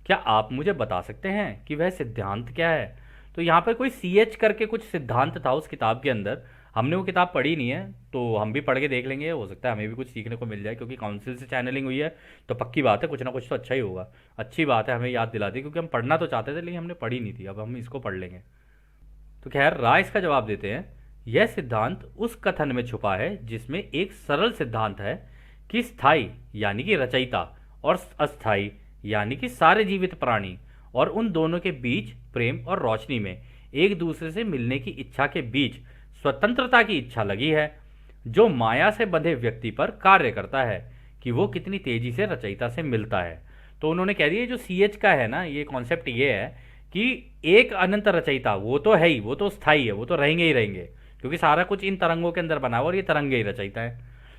A: क्या आप मुझे बता सकते हैं कि वह सिद्धांत क्या है? तो यहाँ पर कोई सी एच करके कुछ सिद्धांत था उस किताब के अंदर। हमने वो किताब पढ़ी नहीं है तो हम भी पढ़ के देख लेंगे, हो सकता है हमें भी कुछ सीखने को मिल जाए, क्योंकि काउंसिल से चैनलिंग हुई है तो पक्की बात है कुछ ना कुछ तो अच्छा ही होगा। अच्छी बात है, हमें याद दिला दी, क्योंकि हम पढ़ना तो चाहते थे लेकिन हमने पढ़ी नहीं थी, अब हम इसको पढ़ लेंगे। तो खैर राय इसका जवाब देते हैं, यह सिद्धांत उस कथन में छुपा है जिसमें एक सरल सिद्धांत है कि स्थायी यानी कि रचयिता और अस्थायी यानी कि सारे जीवित प्राणी और उन दोनों के बीच प्रेम और रोशनी में एक दूसरे से मिलने की इच्छा के बीच स्वतंत्रता की इच्छा लगी है, जो माया से बंधे व्यक्ति पर कार्य करता है कि वो कितनी तेजी से रचयिता से मिलता है। तो उन्होंने कह दिया जो सी एच का है ना ये कॉन्सेप्ट ये है कि एक अनंत रचयिता वो तो है ही, वो तो स्थायी है, वो तो रहेंगे ही रहेंगे, क्योंकि सारा कुछ इन तरंगों के अंदर बना हुआ और ये तरंगे ही रचयिता है।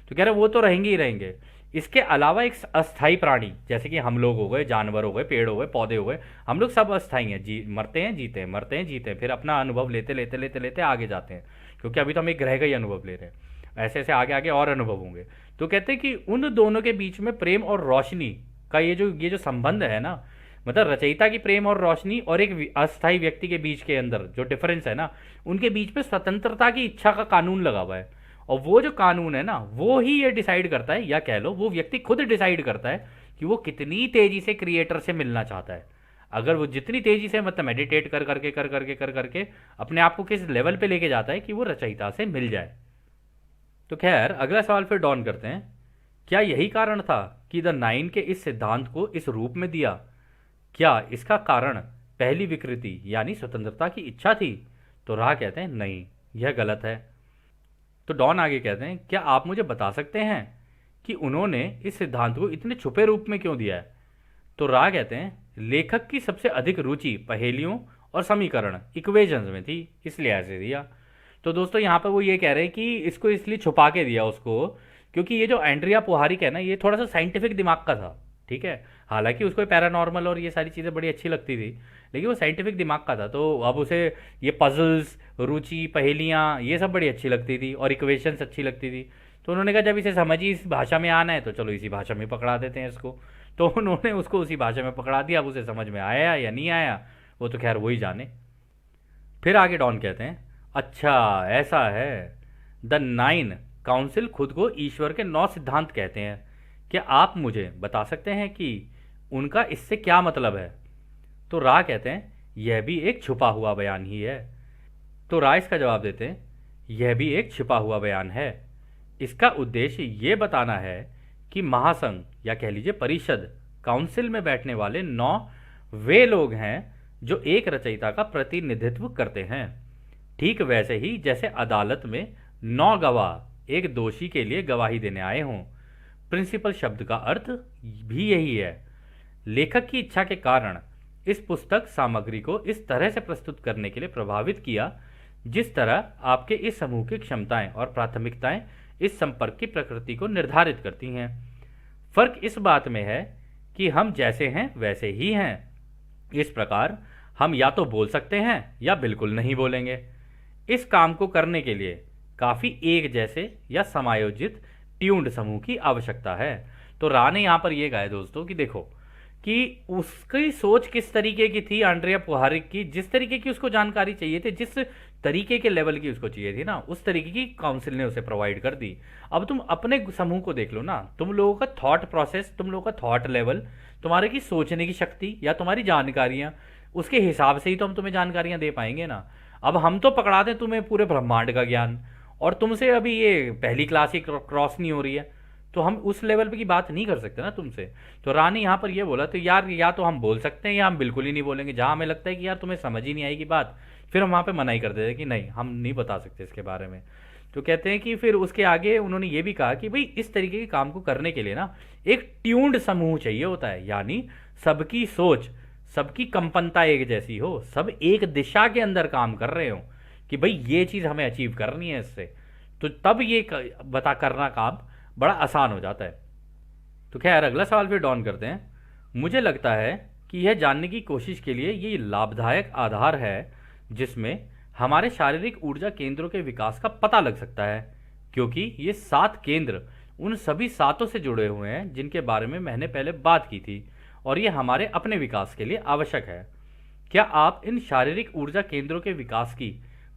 A: तो कह रहे वो तो रहेंगे ही रहेंगे। इसके अलावा एक अस्थाई प्राणी जैसे कि हम लोग हो गए, जानवर हो गए, पेड़ हो गए, पौधे हो गए, हम लोग सब अस्थाई हैं, जी मरते हैं जीते हैं, मरते हैं जीते हैं, फिर अपना अनुभव लेते लेते लेते लेते आगे जाते हैं, क्योंकि अभी तो हम एक ग्रह का ही अनुभव ले रहे हैं, ऐसे ऐसे आगे आगे और अनुभव होंगे। तो कहते हैं कि उन दोनों के बीच में प्रेम और रोशनी का ये जो संबंध है ना, मतलब रचयिता की प्रेम और रोशनी और एक अस्थाई व्यक्ति के बीच के अंदर जो डिफरेंस है ना, उनके बीच में स्वतंत्रता की इच्छा का कानून लगा हुआ है। और वो जो कानून है ना वो ही ये डिसाइड करता है, या कह लो वो व्यक्ति खुद डिसाइड करता है कि वो कितनी तेजी से क्रिएटर से मिलना चाहता है। अगर वो जितनी तेजी से मतलब मेडिटेट कर करके अपने आप को किस लेवल पे लेके जाता है कि वो रचयिता से मिल जाए। तो खैर अगला सवाल फिर डॉन करते हैं, क्या यही कारण था कि द नाइन के इस सिद्धांत को इस रूप में दिया? क्या इसका कारण पहली विकृति यानी स्वतंत्रता की इच्छा थी? तो राह कहते हैं नहीं, यह गलत है। तो डॉन आगे कहते हैं, क्या आप मुझे बता सकते हैं कि उन्होंने इस सिद्धांत को इतने छुपे रूप में क्यों दिया है? तो राह कहते हैं, लेखक की सबसे अधिक रुचि पहेलियों और समीकरण इक्वेशंस में थी, इसलिए ऐसे दिया। तो दोस्तों यहाँ पर वो ये कह रहे हैं कि इसको इसलिए छुपा के दिया उसको, क्योंकि ये जो एंड्रिया पोहारिक है ना ये थोड़ा सा साइंटिफिक दिमाग का था, ठीक है। हालांकि उसको पैरानॉर्मल और ये सारी चीज़ें बड़ी अच्छी लगती थी, लेकिन वो साइंटिफिक दिमाग का था, तो अब उसे ये पजल्स, रुचि, पहेलियाँ ये सब बड़ी अच्छी लगती थी और इक्वेशंस अच्छी लगती थी। तो उन्होंने कहा जब इसे समझ ही इस भाषा में आना है तो चलो इसी भाषा में पकड़ा देते हैं इसको। तो उन्होंने उसको उसी भाषा में पकड़ा दिया। अब उसे समझ में आया या नहीं आया वो तो खैर वही जाने। फिर आगे डॉन कहते हैं, अच्छा ऐसा है, द नाइन काउंसिल खुद को ईश्वर के 9 सिद्धांत कहते हैं। क्या आप मुझे बता सकते हैं कि उनका इससे क्या मतलब है? तो रा कहते हैं यह भी एक छुपा हुआ बयान ही है। तो रा इसका जवाब देते हैं यह भी एक छिपा हुआ बयान है। इसका उद्देश्य ये बताना है कि महासंघ या कह लीजिए परिषद, काउंसिल में बैठने वाले 9 वे लोग हैं जो एक रचयिता का प्रतिनिधित्व करते हैं। ठीक वैसे ही जैसे अदालत में 9 गवाह एक दोषी के लिए गवाही देने आए हों। प्रिंसिपल शब्द का अर्थ भी यही है। लेखक की इच्छा के कारण इस पुस्तक सामग्री को इस तरह से प्रस्तुत करने के लिए प्रभावित किया जिस तरह आपके इस समूह की क्षमताएं और प्राथमिकताएं इस संपर्क की प्रकृति को निर्धारित करती हैं। फर्क इस बात में है कि हम जैसे हैं वैसे ही हैं। इस प्रकार हम या तो बोल सकते हैं या बिल्कुल नहीं बोलेंगे। इस काम को करने के लिए काफ़ी एक जैसे या समायोजित ट्यून्ड समूह की आवश्यकता है। तो रा ने यहाँ पर यह कहा है दोस्तों कि देखो कि उसकी सोच किस तरीके की थी, आंड्रिया पुहारिक की, जिस तरीके की उसको जानकारी चाहिए थी, जिस तरीके के लेवल की उसको चाहिए थी ना, उस तरीके की काउंसिल ने उसे प्रोवाइड कर दी। अब तुम अपने समूह को देख लो ना, तुम लोगों का थॉट प्रोसेस, तुम लोगों का थॉट लेवल, तुम्हारे की सोचने की शक्ति या तुम्हारी जानकारियां, उसके हिसाब से ही तो हम तुम्हें जानकारियां दे पाएंगे ना। अब हम तो पकड़ा दें तुम्हें पूरे ब्रह्मांड का ज्ञान, और तुमसे अभी ये पहली क्लास ही क्रॉस नहीं हो रही है, तो हम उस लेवल पे की बात नहीं कर सकते ना तुमसे। तो रा ने यहाँ पर ये बोला तो यार या तो हम बोल सकते हैं या हम बिल्कुल ही नहीं बोलेंगे। जहाँ हमें लगता है कि यार तुम्हें समझ ही नहीं आएगी बात, फिर हम वहाँ पे मना ही कर देते हैं कि नहीं हम नहीं बता सकते इसके बारे में। तो कहते हैं कि फिर उसके आगे उन्होंने ये भी कहा कि भाई इस तरीके के काम को करने के लिए ना एक ट्यून्ड समूह चाहिए होता है, यानी सबकी सोच, सबकी कंपनता एक जैसी हो, सब एक दिशा के अंदर काम कर रहे हो कि भाई ये चीज़ हमें अचीव करनी है इससे, तो तब ये बता करना काम बड़ा आसान हो जाता है। तो खैर अगला सवाल फिर डॉन करते हैं। मुझे लगता है कि यह जानने की कोशिश के लिए ये लाभदायक आधार है जिसमें हमारे शारीरिक ऊर्जा केंद्रों के विकास का पता लग सकता है, क्योंकि ये 7 केंद्र उन सभी 7 से जुड़े हुए हैं जिनके बारे में मैंने पहले बात की थी, और ये हमारे अपने विकास के लिए आवश्यक है। क्या आप इन शारीरिक ऊर्जा केंद्रों के विकास की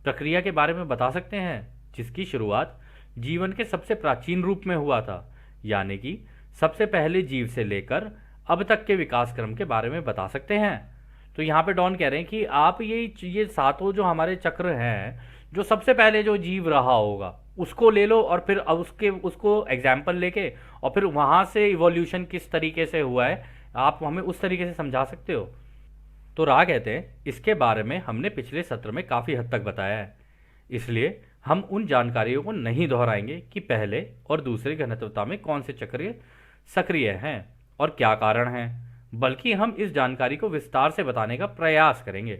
A: प्रक्रिया के बारे में बता सकते हैं जिसकी शुरुआत जीवन के सबसे प्राचीन रूप में हुआ था, यानी कि सबसे पहले जीव से लेकर अब तक के विकास क्रम के बारे में बता सकते हैं? तो यहाँ पे डॉन कह रहे हैं कि आप ये 7 जो हमारे चक्र हैं, जो सबसे पहले जो जीव रहा होगा उसको ले लो, और फिर अब उसको एग्जाम्पल लेके और फिर वहाँ से इवोल्यूशन किस तरीके से हुआ है आप हमें उस तरीके से समझा सकते हो? तो रा कहते हैं इसके बारे में हमने पिछले सत्र में काफ़ी हद तक बताया है, इसलिए हम उन जानकारियों को नहीं दोहराएंगे कि पहले और दूसरे घनत्वता में कौन से चक्र सक्रिय हैं और क्या कारण हैं, बल्कि हम इस जानकारी को विस्तार से बताने का प्रयास करेंगे।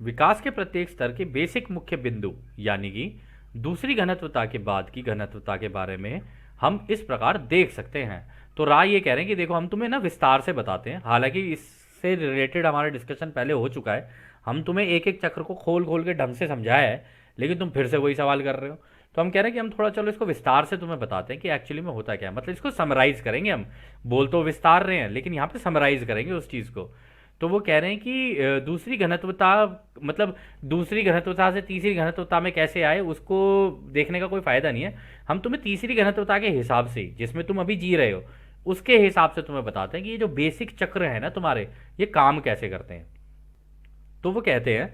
A: विकास के प्रत्येक स्तर के बेसिक मुख्य बिंदु यानी कि दूसरी घनत्वता के बाद की घनत्वता के बारे में हम इस प्रकार देख सकते हैं। तो राय ये कह रहे हैं कि देखो हम तुम्हें ना विस्तार से बताते हैं, हालांकि इससे रिलेटेड हमारा डिस्कशन पहले हो चुका है, हम तुम्हें एक एक चक्र को खोल खोल के ढंग से समझाया है, लेकिन तुम फिर से वही सवाल कर रहे हो। तो हम कह रहे हैं कि हम थोड़ा चलो इसको विस्तार से तुम्हें बताते हैं कि एक्चुअली में होता क्या है, मतलब इसको समराइज करेंगे। हम बोल तो विस्तार रहे हैं लेकिन यहाँ पे समराइज करेंगे उस चीज़ को। तो वो कह रहे हैं कि दूसरी घनत्वता, मतलब दूसरी घनत्वता से तीसरी घनत्वता में कैसे आए उसको देखने का कोई फायदा नहीं है। हम तुम्हें तीसरी घनत्वता के हिसाब से जिसमें तुम अभी जी रहे हो उसके हिसाब से तुम्हें बताते हैं कि ये जो बेसिक चक्र है ना तुम्हारे, ये काम कैसे करते हैं। तो वो कहते हैं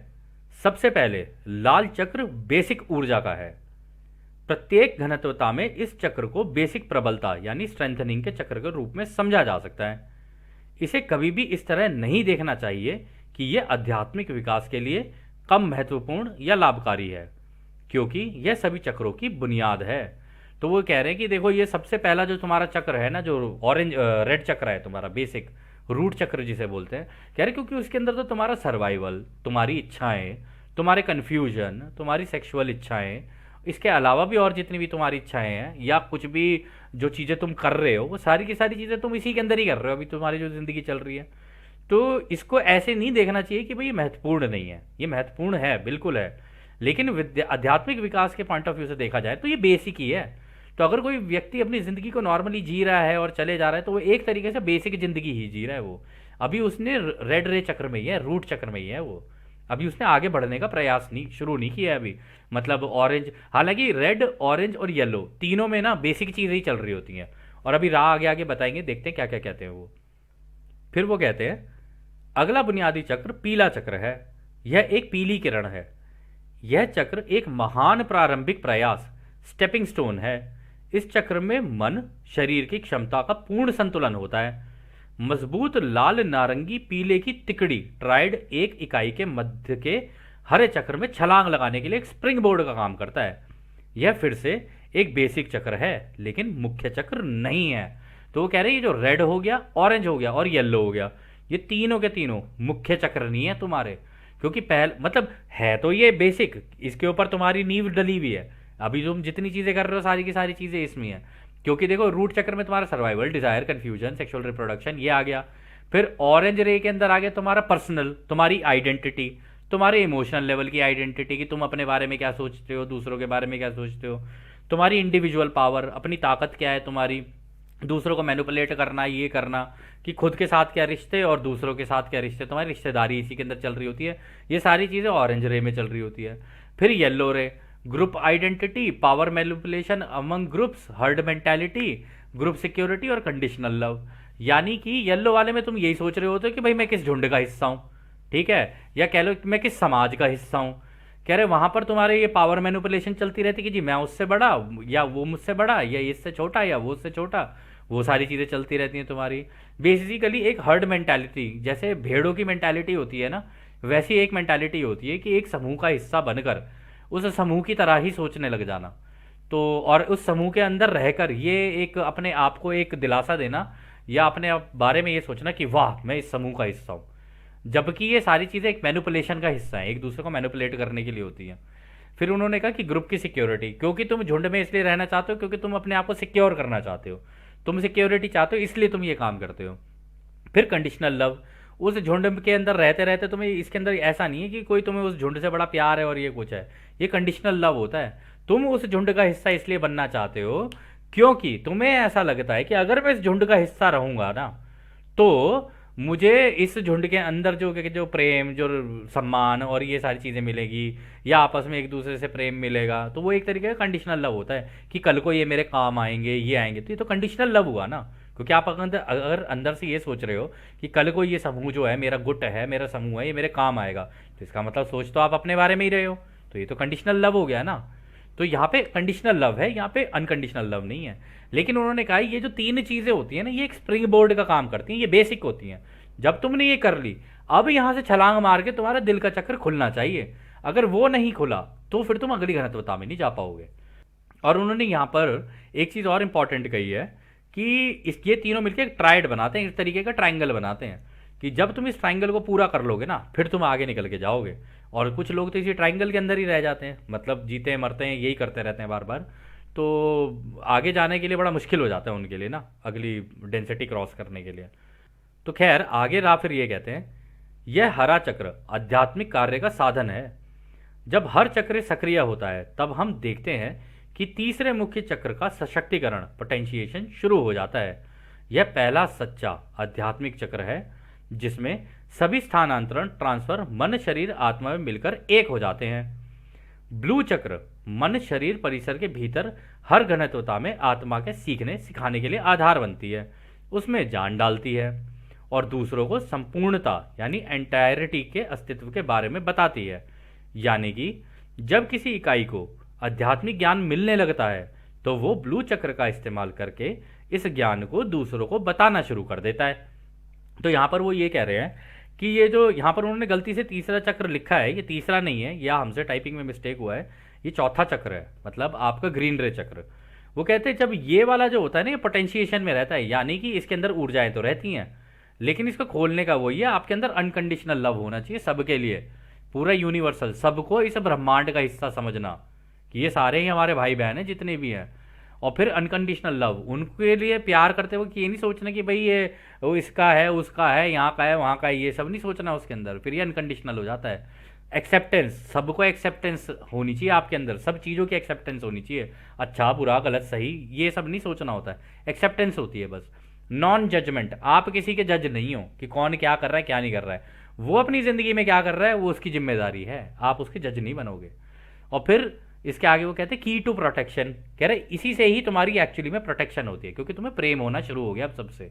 A: सबसे पहले लाल चक्र बेसिक ऊर्जा का है। प्रत्येक घनत्वता में इस चक्र को बेसिक प्रबलता यानी स्ट्रेंथनिंग के चक्र के रूप में समझा जा सकता है। इसे कभी भी इस तरह नहीं देखना चाहिए कि यह आध्यात्मिक विकास के लिए कम महत्वपूर्ण या लाभकारी है, क्योंकि यह सभी चक्रों की बुनियाद है। तो वो कह रहे हैं कि देखो ये सबसे पहला जो तुम्हारा चक्र है ना, जो ऑरेंज रेड चक्र है तुम्हारा, बेसिक रूट चक्र जिसे बोलते हैं, कह रहे क्योंकि उसके अंदर तो तुम्हारा सर्वाइवल, तुम्हारी इच्छाएं, तुम्हारे कन्फ्यूजन, तुम्हारी सेक्सुअल इच्छाएं, इसके अलावा भी और जितनी भी तुम्हारी इच्छाएं हैं या कुछ भी जो चीज़ें तुम कर रहे हो, वो सारी की सारी चीज़ें तुम इसी के अंदर ही कर रहे हो अभी तुम्हारी जो ज़िंदगी चल रही है। तो इसको ऐसे नहीं देखना चाहिए कि भाई ये महत्वपूर्ण नहीं है, ये महत्वपूर्ण है, बिल्कुल है, लेकिन आध्यात्मिक विकास के पॉइंट ऑफ व्यू से देखा जाए तो ये बेसिक ही है। तो अगर कोई व्यक्ति अपनी ज़िंदगी को नॉर्मली जी रहा है और चले जा रहा है तो वो एक तरीके से बेसिक ज़िंदगी ही जी रहा है। वो अभी उसने रेड रे चक्र में ही है, रूट चक्र में ही है वो। अभी उसने आगे बढ़ने का प्रयास नहीं शुरू नहीं किया है अभी। मतलब ऑरेंज, हालांकि रेड ऑरेंज और येलो तीनों में ना बेसिक चीज़ें ही चल रही होती हैं। और अभी राह आगे आगे बताएंगे, देखते हैं क्या क्या कहते हैं वो। फिर वो कहते हैं अगला बुनियादी चक्र पीला चक्र है। यह एक पीली किरण है। यह चक्र एक महान प्रारंभिक प्रयास, स्टेपिंग स्टोन है। इस चक्र में मन शरीर की क्षमता का पूर्ण संतुलन होता है। मजबूत लाल नारंगी पीले की तिकड़ी ट्राइड एक इकाई के मध्य के हरे चक्र में छलांग लगाने के लिए एक स्प्रिंग बोर्ड का काम करता है। यह फिर से एक बेसिक चक्र है लेकिन मुख्य चक्र नहीं है। तो वो कह रहे हैं ये जो रेड हो गया, ऑरेंज हो गया और येलो हो गया, ये तीनों के तीनों मुख्य चक्र नहीं है तुम्हारे। क्योंकि पहले मतलब है तो ये बेसिक, इसके ऊपर तुम्हारी नींव डली हुई है। अभी तुम जितनी चीजें कर रहे हो सारी की सारी चीजें इसमें है। क्योंकि देखो रूट चक्र में तुम्हारा survival, desire, confusion, sexual reproduction ये आ गया। फिर ऑरेंज रे के अंदर आ गया तुम्हारा पर्सनल, तुम्हारी आइडेंटिटी, तुम्हारे इमोशनल लेवल की आइडेंटिटी कि तुम अपने बारे में क्या सोचते हो, दूसरों के बारे में क्या सोचते हो, तुम्हारी इंडिविजुअल पावर, अपनी ताकत क्या है तुम्हारी, दूसरों को मैनिपुलेट करना, ये करना कि खुद के साथ क्या रिश्ते और दूसरों के साथ क्या रिश्ते, तुम्हारी रिश्तेदारी इसी के अंदर चल रही होती है। ये सारी चीज़ें ऑरेंज रे में चल रही होती है। फिर येलो रे, group identity, power manipulation among groups, herd mentality, group security और कंडीशनल लव। यानी कि येलो वाले में तुम यही सोच रहे होते हो कि भाई मैं किस झुंड का हिस्सा हूँ, ठीक है, या कह लो कि मैं किस समाज का हिस्सा हूँ। कह रहे वहां पर तुम्हारे ये पावर मैनिपुलेशन चलती रहती कि जी मैं उससे बड़ा, या वो मुझसे बड़ा, या इससे छोटा, या वो उससे छोटा, वो सारी चीज़ें चलती रहती हैं तुम्हारी। बेसिकली एक हर्ड मेंटालिटी, जैसे भेड़ों की मेंटालिटी होती है ना, वैसी एक मेंटालिटी होती है कि एक समूह का हिस्सा बनकर उस समूह की तरह ही सोचने लग जाना। तो और उस समूह के अंदर रहकर ये एक अपने आप को एक दिलासा देना या अपने बारे में ये सोचना कि वाह मैं इस समूह का हिस्सा हूँ। जबकि ये सारी चीज़ें एक मैनिपुलेशन का हिस्सा है, एक दूसरे को मैनिपुलेट करने के लिए होती है। फिर उन्होंने कहा कि ग्रुप की सिक्योरिटी, क्योंकि तुम झुंड में इसलिए रहना चाहते हो क्योंकि तुम अपने आप को सिक्योर करना चाहते हो, तुम सिक्योरिटी चाहते हो, इसलिए तुम ये काम करते हो। फिर कंडीशनल लव, उस झुंड के अंदर रहते रहते तुम्हें इसके अंदर ऐसा नहीं है कि कोई तुम्हें उस झुंड से बड़ा प्यार है और ये कुछ है, ये कंडीशनल लव होता है। तुम उस झुंड का हिस्सा इसलिए बनना चाहते हो क्योंकि तुम्हें ऐसा लगता है कि अगर मैं इस झुंड का हिस्सा रहूंगा ना तो मुझे इस झुंड के अंदर जो प्रेम, जो सम्मान और ये सारी चीज़ें मिलेगी, या आपस में एक दूसरे से प्रेम मिलेगा, तो वो एक तरीके का कंडीशनल लव होता है कि कल को ये मेरे काम आएंगे, ये आएंगे, तो ये तो कंडीशनल लव हुआ ना। क्योंकि आप अगर अंदर से ये सोच रहे हो कि कल को ये समूह जो है, मेरा गुट है, मेरा समूह है, ये मेरे काम आएगा, तो इसका मतलब सोच तो आप अपने बारे में ही रहे हो, तो ये तो कंडीशनल लव हो गया ना। तो यहाँ पे कंडीशनल लव है, यहाँ पे अनकंडीशनल लव नहीं है। लेकिन उन्होंने कहा ये जो तीन चीजें होती है ना, ये एक स्प्रिंग बोर्ड का काम करती हैं, ये बेसिक होती हैं। जब तुमने ये कर ली, अब यहां से छलांग मार के तुम्हारा दिल का चक्र खुलना चाहिए। अगर वो नहीं खुला तो फिर तुम अगली घनत्वता में नहीं जा पाओगे। और उन्होंने यहाँ पर एक चीज और इंपॉर्टेंट कही है कि ये तीनों मिलकर एक ट्राइड बनाते हैं, इस तरीके का ट्राइंगल बनाते हैं कि जब तुम इस ट्राइंगल को पूरा कर लोगे ना फिर तुम आगे निकल के जाओगे। और कुछ लोग तो इसी ट्राइंगल के अंदर ही रह जाते हैं, मतलब जीते मरते हैं यही करते रहते हैं बार बार। तो आगे जाने के लिए बड़ा मुश्किल हो जाता है उनके लिए ना, अगली डेंसिटी क्रॉस करने के लिए। तो खैर आगे रा फिर ये कहते हैं यह हरा चक्र आध्यात्मिक कार्य का साधन है। जब हर चक्र सक्रिय होता है तब हम देखते हैं कि तीसरे मुख्य चक्र का सशक्तिकरण, पोटेंशिएशन शुरू हो जाता है। यह पहला सच्चा आध्यात्मिक चक्र है जिसमें सभी स्थानांतरण, ट्रांसफर मन शरीर आत्मा में मिलकर एक हो जाते हैं। ब्लू चक्र मन शरीर परिसर के भीतर हर घनत्वता में आत्मा के सीखने सिखाने के लिए आधार बनती है, उसमें जान डालती है और दूसरों को संपूर्णता यानी एंटायरिटी के अस्तित्व के बारे में बताती है। यानी कि जब किसी इकाई को आध्यात्मिक ज्ञान मिलने लगता है तो वो ब्लू चक्र का इस्तेमाल करके इस ज्ञान को दूसरों को बताना शुरू कर देता है। तो यहां पर वो ये कह रहे हैं कि ये जो यहां पर उन्होंने गलती से तीसरा चक्र लिखा है, ये तीसरा नहीं है, या हमसे टाइपिंग में मिस्टेक हुआ है, ये चौथा चक्र है, मतलब आपका ग्रीन रे चक्र। वो कहते हैं जब ये वाला जो होता है ना ये पोटेंशिएशन में रहता है, यानी कि इसके अंदर ऊर्जाएं तो रहती हैं लेकिन इसको खोलने का वही है, आपके अंदर अनकंडीशनल लव होना चाहिए सबके लिए, पूरा यूनिवर्सल, सबको इस ब्रह्मांड का हिस्सा समझना कि ये सारे ही हमारे भाई बहन हैं जितने भी हैं। और फिर अनकंडीशनल लव, उनके लिए प्यार करते हुए कि ये नहीं सोचना कि भाई ये वो इसका है, उसका है, यहाँ का है, वहाँ का है, ये सब नहीं सोचना उसके अंदर, फिर ये अनकंडीशनल हो जाता है। एक्सेप्टेंस, सबको एक्सेप्टेंस होनी चाहिए आपके अंदर, सब चीज़ों की एक्सेप्टेंस होनी चाहिए, अच्छा बुरा गलत सही ये सब नहीं सोचना होता है, एक्सेप्टेंस होती है बस। नॉन जजमेंट, आप किसी के जज नहीं हो कि कौन क्या कर रहा है क्या नहीं कर रहा है, वो अपनी ज़िंदगी में क्या कर रहा है वो उसकी जिम्मेदारी है, आप उसके जज नहीं बनोगे। और फिर इसके आगे वो कहते हैं की टू प्रोटेक्शन, कह रहे इसी से ही तुम्हारी एक्चुअली में प्रोटेक्शन होती है, क्योंकि तुम्हें प्रेम होना शुरू हो गया अब सबसे।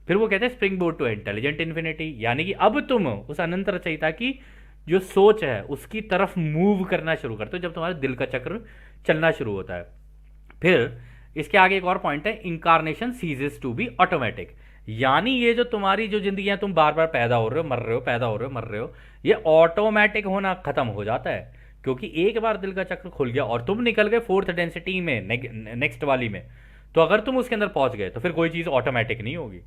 A: फिर वो कहते हैं spring board to intelligent infinity, यानी कि अब तुम उस अनंत रचयिता की जो सोच है उसकी तरफ मूव करना शुरू करते हो जब तुम्हारे दिल का चक्र चलना शुरू होता है। फिर इसके आगे एक और पॉइंट है, incarnation ceases to be automatic, यानी ये जो तुम्हारी जो जिंदगी है, तुम बार बार पैदा हो रहे हो मर रहे हो, पैदा हो रहे हो मर रहे हो, ये ऑटोमेटिक होना खत्म हो जाता है, क्योंकि एक बार दिल का चक्र खुल गया और तुम निकल गए फोर्थ डेंसिटी में, नेक्स्ट वाली में, तो अगर तुम उसके अंदर पहुंच गए तो फिर कोई चीज़ ऑटोमेटिक नहीं होगी।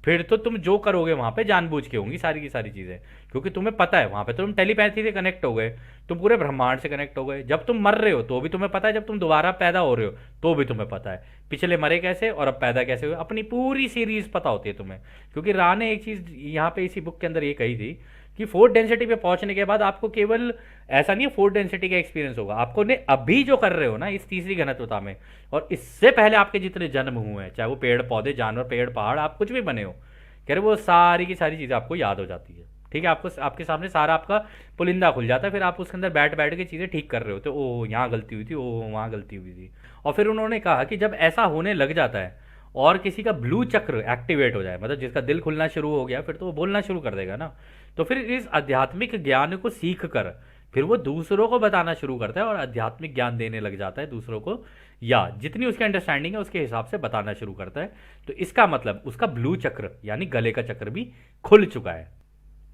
A: फिर तो तुम जो करोगे वहां पे जानबूझ के होंगी सारी की सारी चीजें, क्योंकि तुम्हें पता है वहां पे तुम टेलीपैथी से कनेक्ट हो गए, तुम पूरे ब्रह्मांड से कनेक्ट हो गए। जब तुम मर रहे हो तो भी तुम्हें पता है, जब तुम दोबारा पैदा हो रहे हो तो भी तुम्हें पता है, पिछले मरे कैसे और अब पैदा कैसे हुए, अपनी पूरी सीरीज पता होती है तुम्हें। क्योंकि रा ने एक चीज यहाँ पे इसी बुक के अंदर ये कही थी कि फोर्थ डेंसिटी पे पहुंचने के बाद आपको केवल ऐसा नहीं है फोर्थ डेंसिटी का एक्सपीरियंस होगा, आपको ने अभी जो कर रहे हो ना इस तीसरी घनत्वता में, और इससे पहले आपके जितने जन्म हुए हैं, चाहे वो पेड़ पौधे जानवर पेड़ पहाड़ आप कुछ भी बने हो, कह रहे वो सारी की सारी चीज़ें आपको याद हो जाती है। ठीक है, आपको आपके सामने सारा आपका पुलिंदा खुल जाता है, फिर आप उसके अंदर बैठ बैठ के चीज़ें ठीक कर रहे होते हो, ओ यहाँ गलती हुई थी, ओ वहाँ गलती हुई थी। और फिर उन्होंने कहा कि जब ऐसा होने लग जाता है और किसी का ब्लू चक्र एक्टिवेट हो जाए, मतलब जिसका दिल खुलना शुरू हो गया, फिर तो वो बोलना शुरू कर देगा ना, तो फिर इस आध्यात्मिक ज्ञान को सीख कर फिर वो दूसरों को बताना शुरू करता है और आध्यात्मिक ज्ञान देने लग जाता है दूसरों को, या जितनी उसकी अंडरस्टैंडिंग है उसके हिसाब से बताना शुरू करता है। तो इसका मतलब उसका ब्लू चक्र यानी गले का चक्र भी खुल चुका है।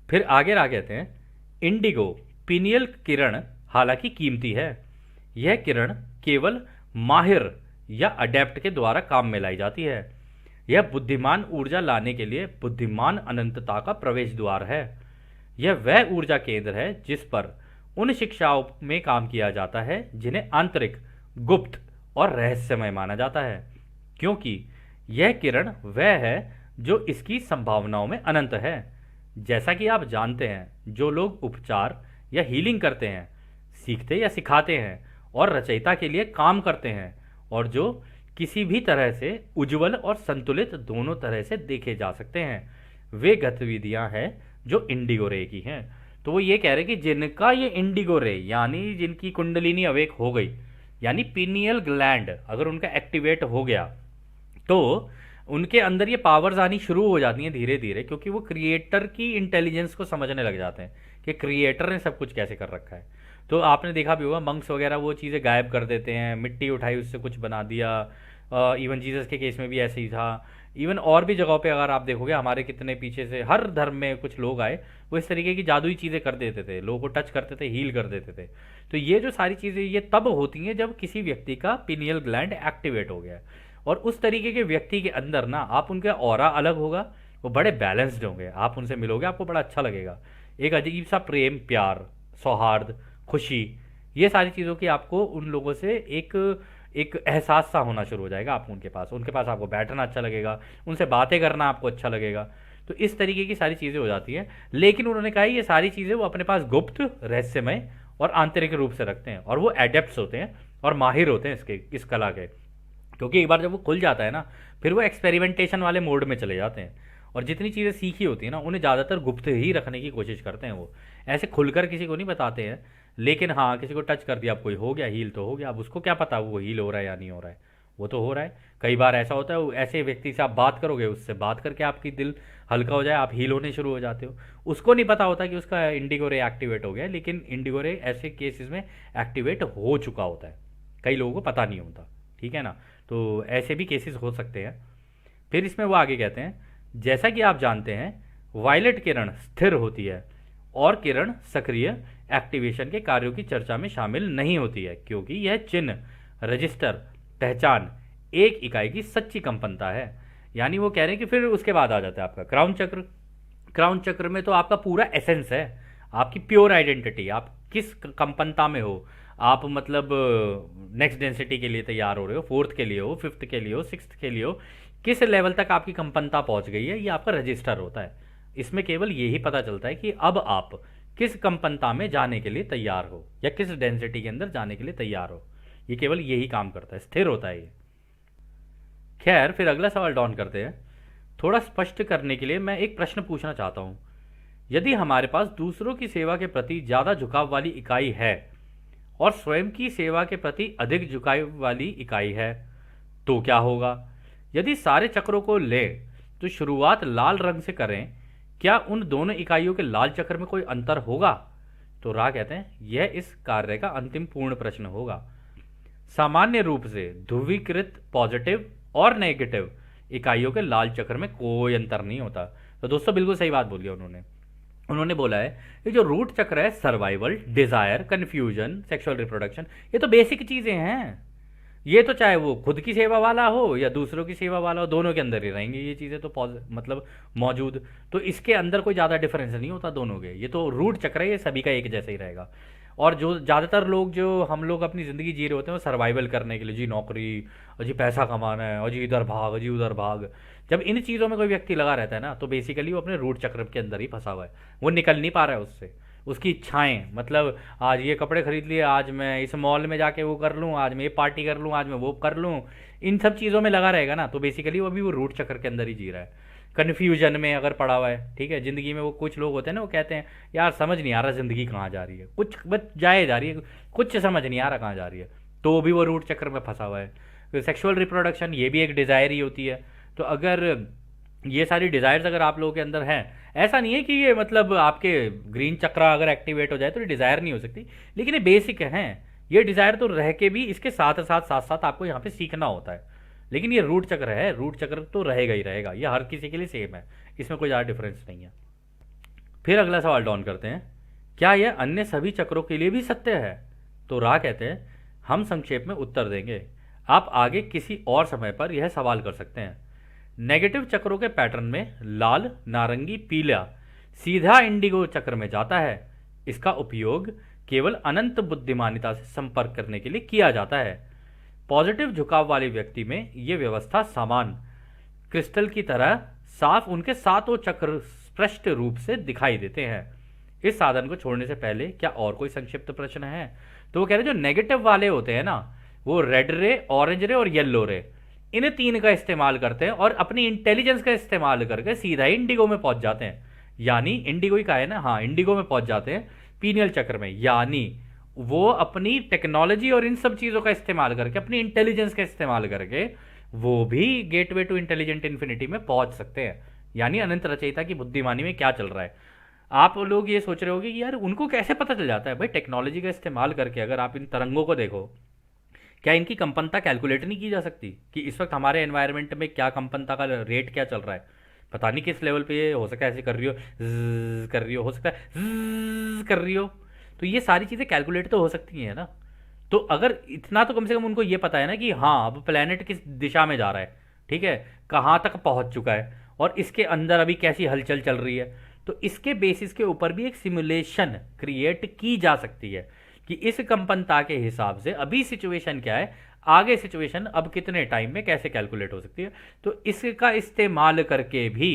A: फिर आगे कहते हैं इंडिगो पिनियल किरण हालांकि कीमती है, यह किरण केवल माहिर या अडेप्ट के द्वारा काम में लाई जाती है, यह बुद्धिमान ऊर्जा लाने के लिए बुद्धिमान अनंतता का प्रवेश द्वार है, यह वह ऊर्जा केंद्र है जिस पर उन शिक्षाओं में काम किया जाता है जिन्हें आंतरिक गुप्त और रहस्यमय माना जाता है, क्योंकि यह किरण वह है जो इसकी संभावनाओं में अनंत है। जैसा कि आप जानते हैं जो लोग उपचार या हीलिंग करते हैं, सीखते या सिखाते हैं और रचयिता के लिए काम करते हैं, और जो किसी भी तरह से उज्जवल और संतुलित दोनों तरह से देखे जा सकते हैं, वे गतिविधियां हैं जो इंडिगो रे की हैं। तो वो ये कह रहे हैं कि जिनका ये इंडिगो रे यानी जिनकी कुंडलिनी अवेक हो गई, यानी पीनियल ग्लैंड अगर उनका एक्टिवेट हो गया तो उनके अंदर ये पावर्स आनी शुरू हो जाती हैं धीरे धीरे, क्योंकि वो क्रिएटर की इंटेलिजेंस को समझने लग जाते हैं कि क्रिएटर ने सब कुछ कैसे कर रखा है। तो आपने देखा भी होगा मंक्स वगैरह वो चीज़ें गायब कर देते हैं, मिट्टी उठाई उससे कुछ बना दिया, इवन जीसस के केस में भी ऐसे ही था। इवन और भी जगहों पे अगर आप देखोगे हमारे कितने पीछे से हर धर्म में कुछ लोग आए वो इस तरीके की जादुई चीज़ें कर देते थे, लोगों को टच करते थे, हील कर देते थे। तो ये जो सारी चीज़ें ये तब होती हैं जब किसी व्यक्ति का पिनियल ग्लैंड एक्टिवेट हो गया, और उस तरीके के व्यक्ति के अंदर ना आप उनका ऑरा अलग होगा, वो बड़े बैलेंस्ड होंगे, आप उनसे मिलोगे आपको बड़ा अच्छा लगेगा, एक अजीब सा प्रेम प्यार सौहार्द खुशी, ये सारी चीज़ों की आपको उन लोगों से एक एक एहसास सा होना शुरू हो जाएगा। आप उनके पास आपको बैठना अच्छा लगेगा, उनसे बातें करना आपको अच्छा लगेगा। तो इस तरीके की सारी चीज़ें हो जाती हैं, लेकिन उन्होंने कहा ये सारी चीज़ें वो अपने पास गुप्त रहस्यमय और आंतरिक रूप से रखते हैं, और वो एडेप्ट्स होते हैं और माहिर होते हैं इस कला के, क्योंकि एक बार जब वो खुल जाता है ना फिर वो एक्सपेरिमेंटेशन वाले मोड में चले जाते हैं, और जितनी चीज़ें सीखी होती हैं ना उन्हें ज़्यादातर गुप्त ही रखने की कोशिश करते हैं, वो ऐसे खुलकर किसी को नहीं बताते हैं। लेकिन हाँ किसी को टच कर दिया, अब कोई हो गया हील तो हो गया, अब उसको क्या पता वो हील हो रहा है या नहीं हो रहा है, वो तो हो रहा है। कई बार ऐसा होता है ऐसे व्यक्ति से आप बात करोगे, उससे बात करके आपकी दिल हल्का हो जाए, आप हील होने शुरू हो जाते हो, उसको नहीं पता होता कि उसका इंडिगो रे एक्टिवेट हो गया, लेकिन इंडिगो रे ऐसे केसेस में एक्टिवेट हो चुका होता है, कई लोगों को पता नहीं होता। ठीक है ना, तो ऐसे भी केसेस हो सकते हैं। फिर इसमें वो आगे कहते हैं जैसा कि आप जानते हैं वायलेट किरण स्थिर होती है और किरण सक्रिय एक्टिवेशन के कार्यों की चर्चा में शामिल नहीं होती है, क्योंकि यह चिन्ह रजिस्टर पहचान एक इकाई की सच्ची कंपनता है। यानी वो कह रहे हैं कि फिर उसके बाद आ जाता है आपका क्राउन चक्र। क्राउन चक्र में तो आपका पूरा एसेंस है, आपकी प्योर आइडेंटिटी, आप किस कंपनता में हो, आप मतलब नेक्स्ट डेंसिटी के लिए तैयार हो रहे हो, फोर्थ के लिए हो, फिफ्थ के लिए हो, सिक्स्थ के लिए हो, किस लेवल तक आपकी कंपनता पहुंच गई है, ये आपका रजिस्टर होता है। इसमें केवल यही पता चलता है कि अब आप किस कंपनता में जाने के लिए तैयार हो या किस डेंसिटी के अंदर जाने के लिए तैयार हो, ये केवल यही काम करता है, स्थिर होता है ये। खैर फिर अगला सवाल डॉन करते हैं। थोड़ा स्पष्ट करने के लिए मैं एक प्रश्न पूछना चाहता हूँ यदि हमारे पास दूसरों की सेवा के प्रति ज़्यादा झुकाव वाली इकाई है और स्वयं की सेवा के प्रति अधिक झुकाव वाली इकाई है तो क्या होगा? यदि सारे चक्रों को लें तो शुरुआत लाल रंग से करें, क्या उन दोनों इकाइयों के लाल चक्र में कोई अंतर होगा? तो रा कहते हैं यह इस कार्य का अंतिम पूर्ण प्रश्न होगा। सामान्य रूप से ध्रुवीकृत पॉजिटिव और नेगेटिव इकाइयों के लाल चक्र में कोई अंतर नहीं होता। तो दोस्तों बिल्कुल सही बात बोली उन्होंने बोला है ये जो रूट चक्र है, survival, desire, confusion, sexual reproduction, ये तो बेसिक चीजें हैं। ये तो चाहे वो खुद की सेवा वाला हो या दूसरों की सेवा वाला हो, दोनों के अंदर ही रहेंगे ये चीज़ें तो मतलब मौजूद। तो इसके अंदर कोई ज़्यादा डिफरेंस नहीं होता दोनों के, ये तो रूट चक्र है, ये सभी का एक जैसा ही रहेगा। और जो ज़्यादातर लोग जो हम लोग अपनी ज़िंदगी जी रहे होते हैं वो सर्वाइवल करने के लिए, जी नौकरी और जी पैसा कमाना है और जी इधर भाग जी उधर भाग, जब इन चीज़ों में कोई व्यक्ति लगा रहता है ना तो बेसिकली वो अपने रूट चक्र के अंदर ही फंसा हुआ है, वो निकल नहीं पा रहा है उससे। उसकी इच्छाएं, मतलब आज ये कपड़े खरीद लिए, आज मैं इस मॉल में जाके वो कर लूँ, आज मैं ये पार्टी कर लूँ, आज मैं वो कर लूँ, इन सब चीज़ों में लगा रहेगा ना तो बेसिकली वो अभी वो रूट चक्र के अंदर ही जी रहा है, कन्फ्यूजन में अगर पड़ा हुआ है। ठीक है, ज़िंदगी में वो कुछ लोग होते हैं ना, वो कहते हैं यार समझ नहीं आ रहा ज़िंदगी कहाँ जा रही है, कुछ बस जाए जा रही है, कुछ समझ नहीं आ रहा कहाँ जा रही है, तो भी वो रूट चक्र में फंसा हुआ है। तो सेक्सुअल रिप्रोडक्शन ये भी एक डिज़ायर ही होती है। तो अगर ये सारी डिज़ायर्स अगर आप लोगों के अंदर हैं, ऐसा नहीं है कि ये मतलब आपके ग्रीन चक्र अगर एक्टिवेट हो जाए तो ये डिज़ायर नहीं हो सकती, लेकिन ये बेसिक हैं। ये डिज़ायर तो रह के भी इसके साथ साथ आपको यहाँ पे सीखना होता है। लेकिन ये रूट चक्र है, रूट चक्र तो रहेगा ही रहेगा, ये हर किसी के लिए सेम है, इसमें कोई ज़्यादा डिफरेंस नहीं है। फिर अगला सवाल डाउन करते हैं, क्या यह अन्य सभी चक्रों के लिए भी सत्य है? तो रा कहते हैं हम संक्षेप में उत्तर देंगे, आप आगे किसी और समय पर यह सवाल कर सकते हैं। नेगेटिव चक्रों के पैटर्न में लाल, नारंगी, पीला सीधा इंडिगो चक्र में जाता है। इसका उपयोग केवल अनंत बुद्धिमानिता से संपर्क करने के लिए किया जाता है। पॉजिटिव झुकाव वाले व्यक्ति में यह व्यवस्था समान क्रिस्टल की तरह साफ उनके सातों चक्र स्पष्ट रूप से दिखाई देते हैं। इस साधन को छोड़ने से पहले क्या और कोई संक्षिप्त प्रश्न है? तो वो कह रहे जो नेगेटिव वाले होते हैं ना, वो रेड रे, ऑरेंज रे और येलो रे, इन तीन का इस्तेमाल करते हैं और अपनी इंटेलिजेंस का इस्तेमाल करके सीधा ही इंडिगो में पहुंच जाते हैं। यानी इंडिगो ही का है ना, हाँ इंडिगो में पहुंच जाते हैं पीनियल चक्र में। यानी वो अपनी टेक्नोलॉजी और इन सब चीज़ों का इस्तेमाल करके, अपनी इंटेलिजेंस का इस्तेमाल करके वो भी गेटवे टू इंटेलिजेंट इन्फिनिटी में पहुंच सकते हैं। यानी अनंत रचयिता की बुद्धिमानी में क्या चल रहा है। आप लोग ये सोच रहे होगे कि यार उनको कैसे पता चल जाता है? भाई टेक्नोलॉजी का इस्तेमाल करके अगर आप इन तरंगों को देखो, क्या इनकी कंपनता कैलकुलेट नहीं की जा सकती कि इस वक्त हमारे एनवायरनमेंट में क्या कंपनता का रेट क्या चल रहा है? पता नहीं किस लेवल पे ये हो सकता है ऐसे कर रही हो, कर रही हो सकता है कर रही हो। तो ये सारी चीज़ें कैलकुलेट तो हो सकती हैं ना। तो अगर इतना तो कम से कम उनको ये पता है ना कि हाँ अब प्लेनेट किस दिशा में जा रहा है, ठीक है, कहाँ तक पहुँच चुका है और इसके अंदर अभी कैसी हलचल चल रही है। तो इसके बेसिस के ऊपर भी एक सिमुलेशन क्रिएट की जा सकती है कि इस कंपनता के हिसाब से अभी सिचुएशन क्या है, आगे सिचुएशन अब कितने टाइम में कैसे कैलकुलेट हो सकती है। तो इसका इस्तेमाल करके भी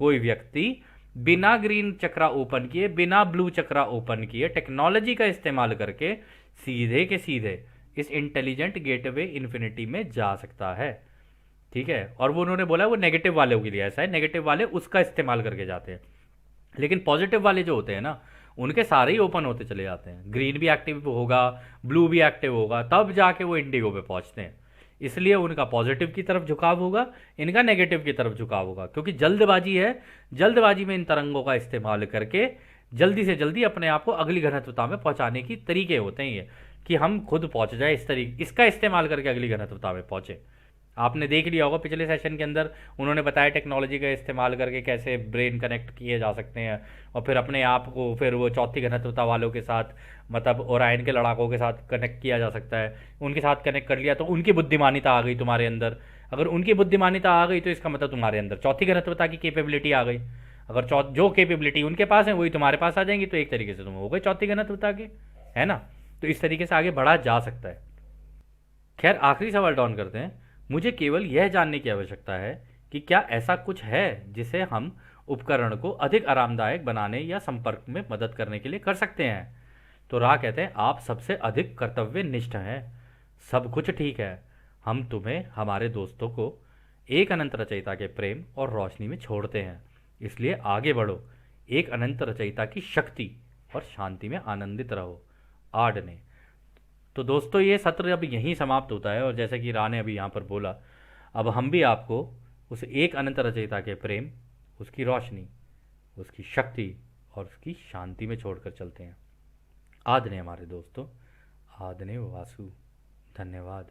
A: कोई व्यक्ति बिना ग्रीन चक्रा ओपन किए, बिना ब्लू चक्रा ओपन किए, टेक्नोलॉजी का इस्तेमाल करके सीधे के सीधे इस इंटेलिजेंट गेटवे इन्फिनिटी में जा सकता है। ठीक है, और वो उन्होंने बोला वो नेगेटिव वालों के लिए ऐसा है, नेगेटिव वाले उसका इस्तेमाल करके जाते हैं। लेकिन पॉजिटिव वाले जो होते हैं ना, उनके सारे ही ओपन होते चले जाते हैं, ग्रीन भी एक्टिव होगा, ब्लू भी एक्टिव होगा, तब जाके वो इंडिगो पे पहुंचते हैं। इसलिए उनका पॉजिटिव की तरफ झुकाव होगा, इनका नेगेटिव की तरफ झुकाव होगा, क्योंकि जल्दबाजी है। जल्दबाजी में इन तरंगों का इस्तेमाल करके जल्दी से जल्दी अपने आप को अगली घनत्वता में पहुंचाने की तरीके होते हैं ये, कि हम खुद पहुंच जाए इस तरीके, इसका इस्तेमाल करके अगली घनत्वता में पहुंचे। आपने देख लिया होगा पिछले सेशन के अंदर उन्होंने बताया टेक्नोलॉजी का इस्तेमाल करके कैसे ब्रेन कनेक्ट किए जा सकते हैं और फिर अपने आप को फिर वो चौथी घनत्वता वालों के साथ, मतलब ओरायन के लड़ाकों के साथ कनेक्ट किया जा सकता है। उनके साथ कनेक्ट कर लिया तो उनकी बुद्धिमानिता आ गई तुम्हारे अंदर। अगर उनकी बुद्धिमानिता आ गई तो इसका मतलब तुम्हारे अंदर चौथी घनत्वता की कैपेबिलिटी आ गई। अगर जो कैपेबिलिटी उनके पास है वही तुम्हारे पास आ जाएंगी, तो एक तरीके से तुम हो गए चौथी घनत्वता के, है ना। तो इस तरीके से आगे बढ़ा जा सकता है। खैर आखिरी सवाल डाउन करते हैं, मुझे केवल यह जानने की आवश्यकता है कि क्या ऐसा कुछ है जिसे हम उपकरण को अधिक आरामदायक बनाने या संपर्क में मदद करने के लिए कर सकते हैं। तो रा कहते हैं आप सबसे अधिक कर्तव्यनिष्ठ हैं, सब कुछ ठीक है, हम तुम्हें हमारे दोस्तों को एक अनंत रचयिता के प्रेम और रोशनी में छोड़ते हैं, इसलिए आगे बढ़ो, एक अनंत रचयिता की शक्ति और शांति में आनंदित रहो। आड ने। तो दोस्तों ये सत्र अब यहीं समाप्त होता है, और जैसे कि रा ने अभी यहाँ पर बोला, अब हम भी आपको उस एक अनंत रचयिता के प्रेम, उसकी रोशनी, उसकी शक्ति और उसकी शांति में छोड़कर चलते हैं। आद ने हमारे दोस्तों, आद ने वासु। धन्यवाद।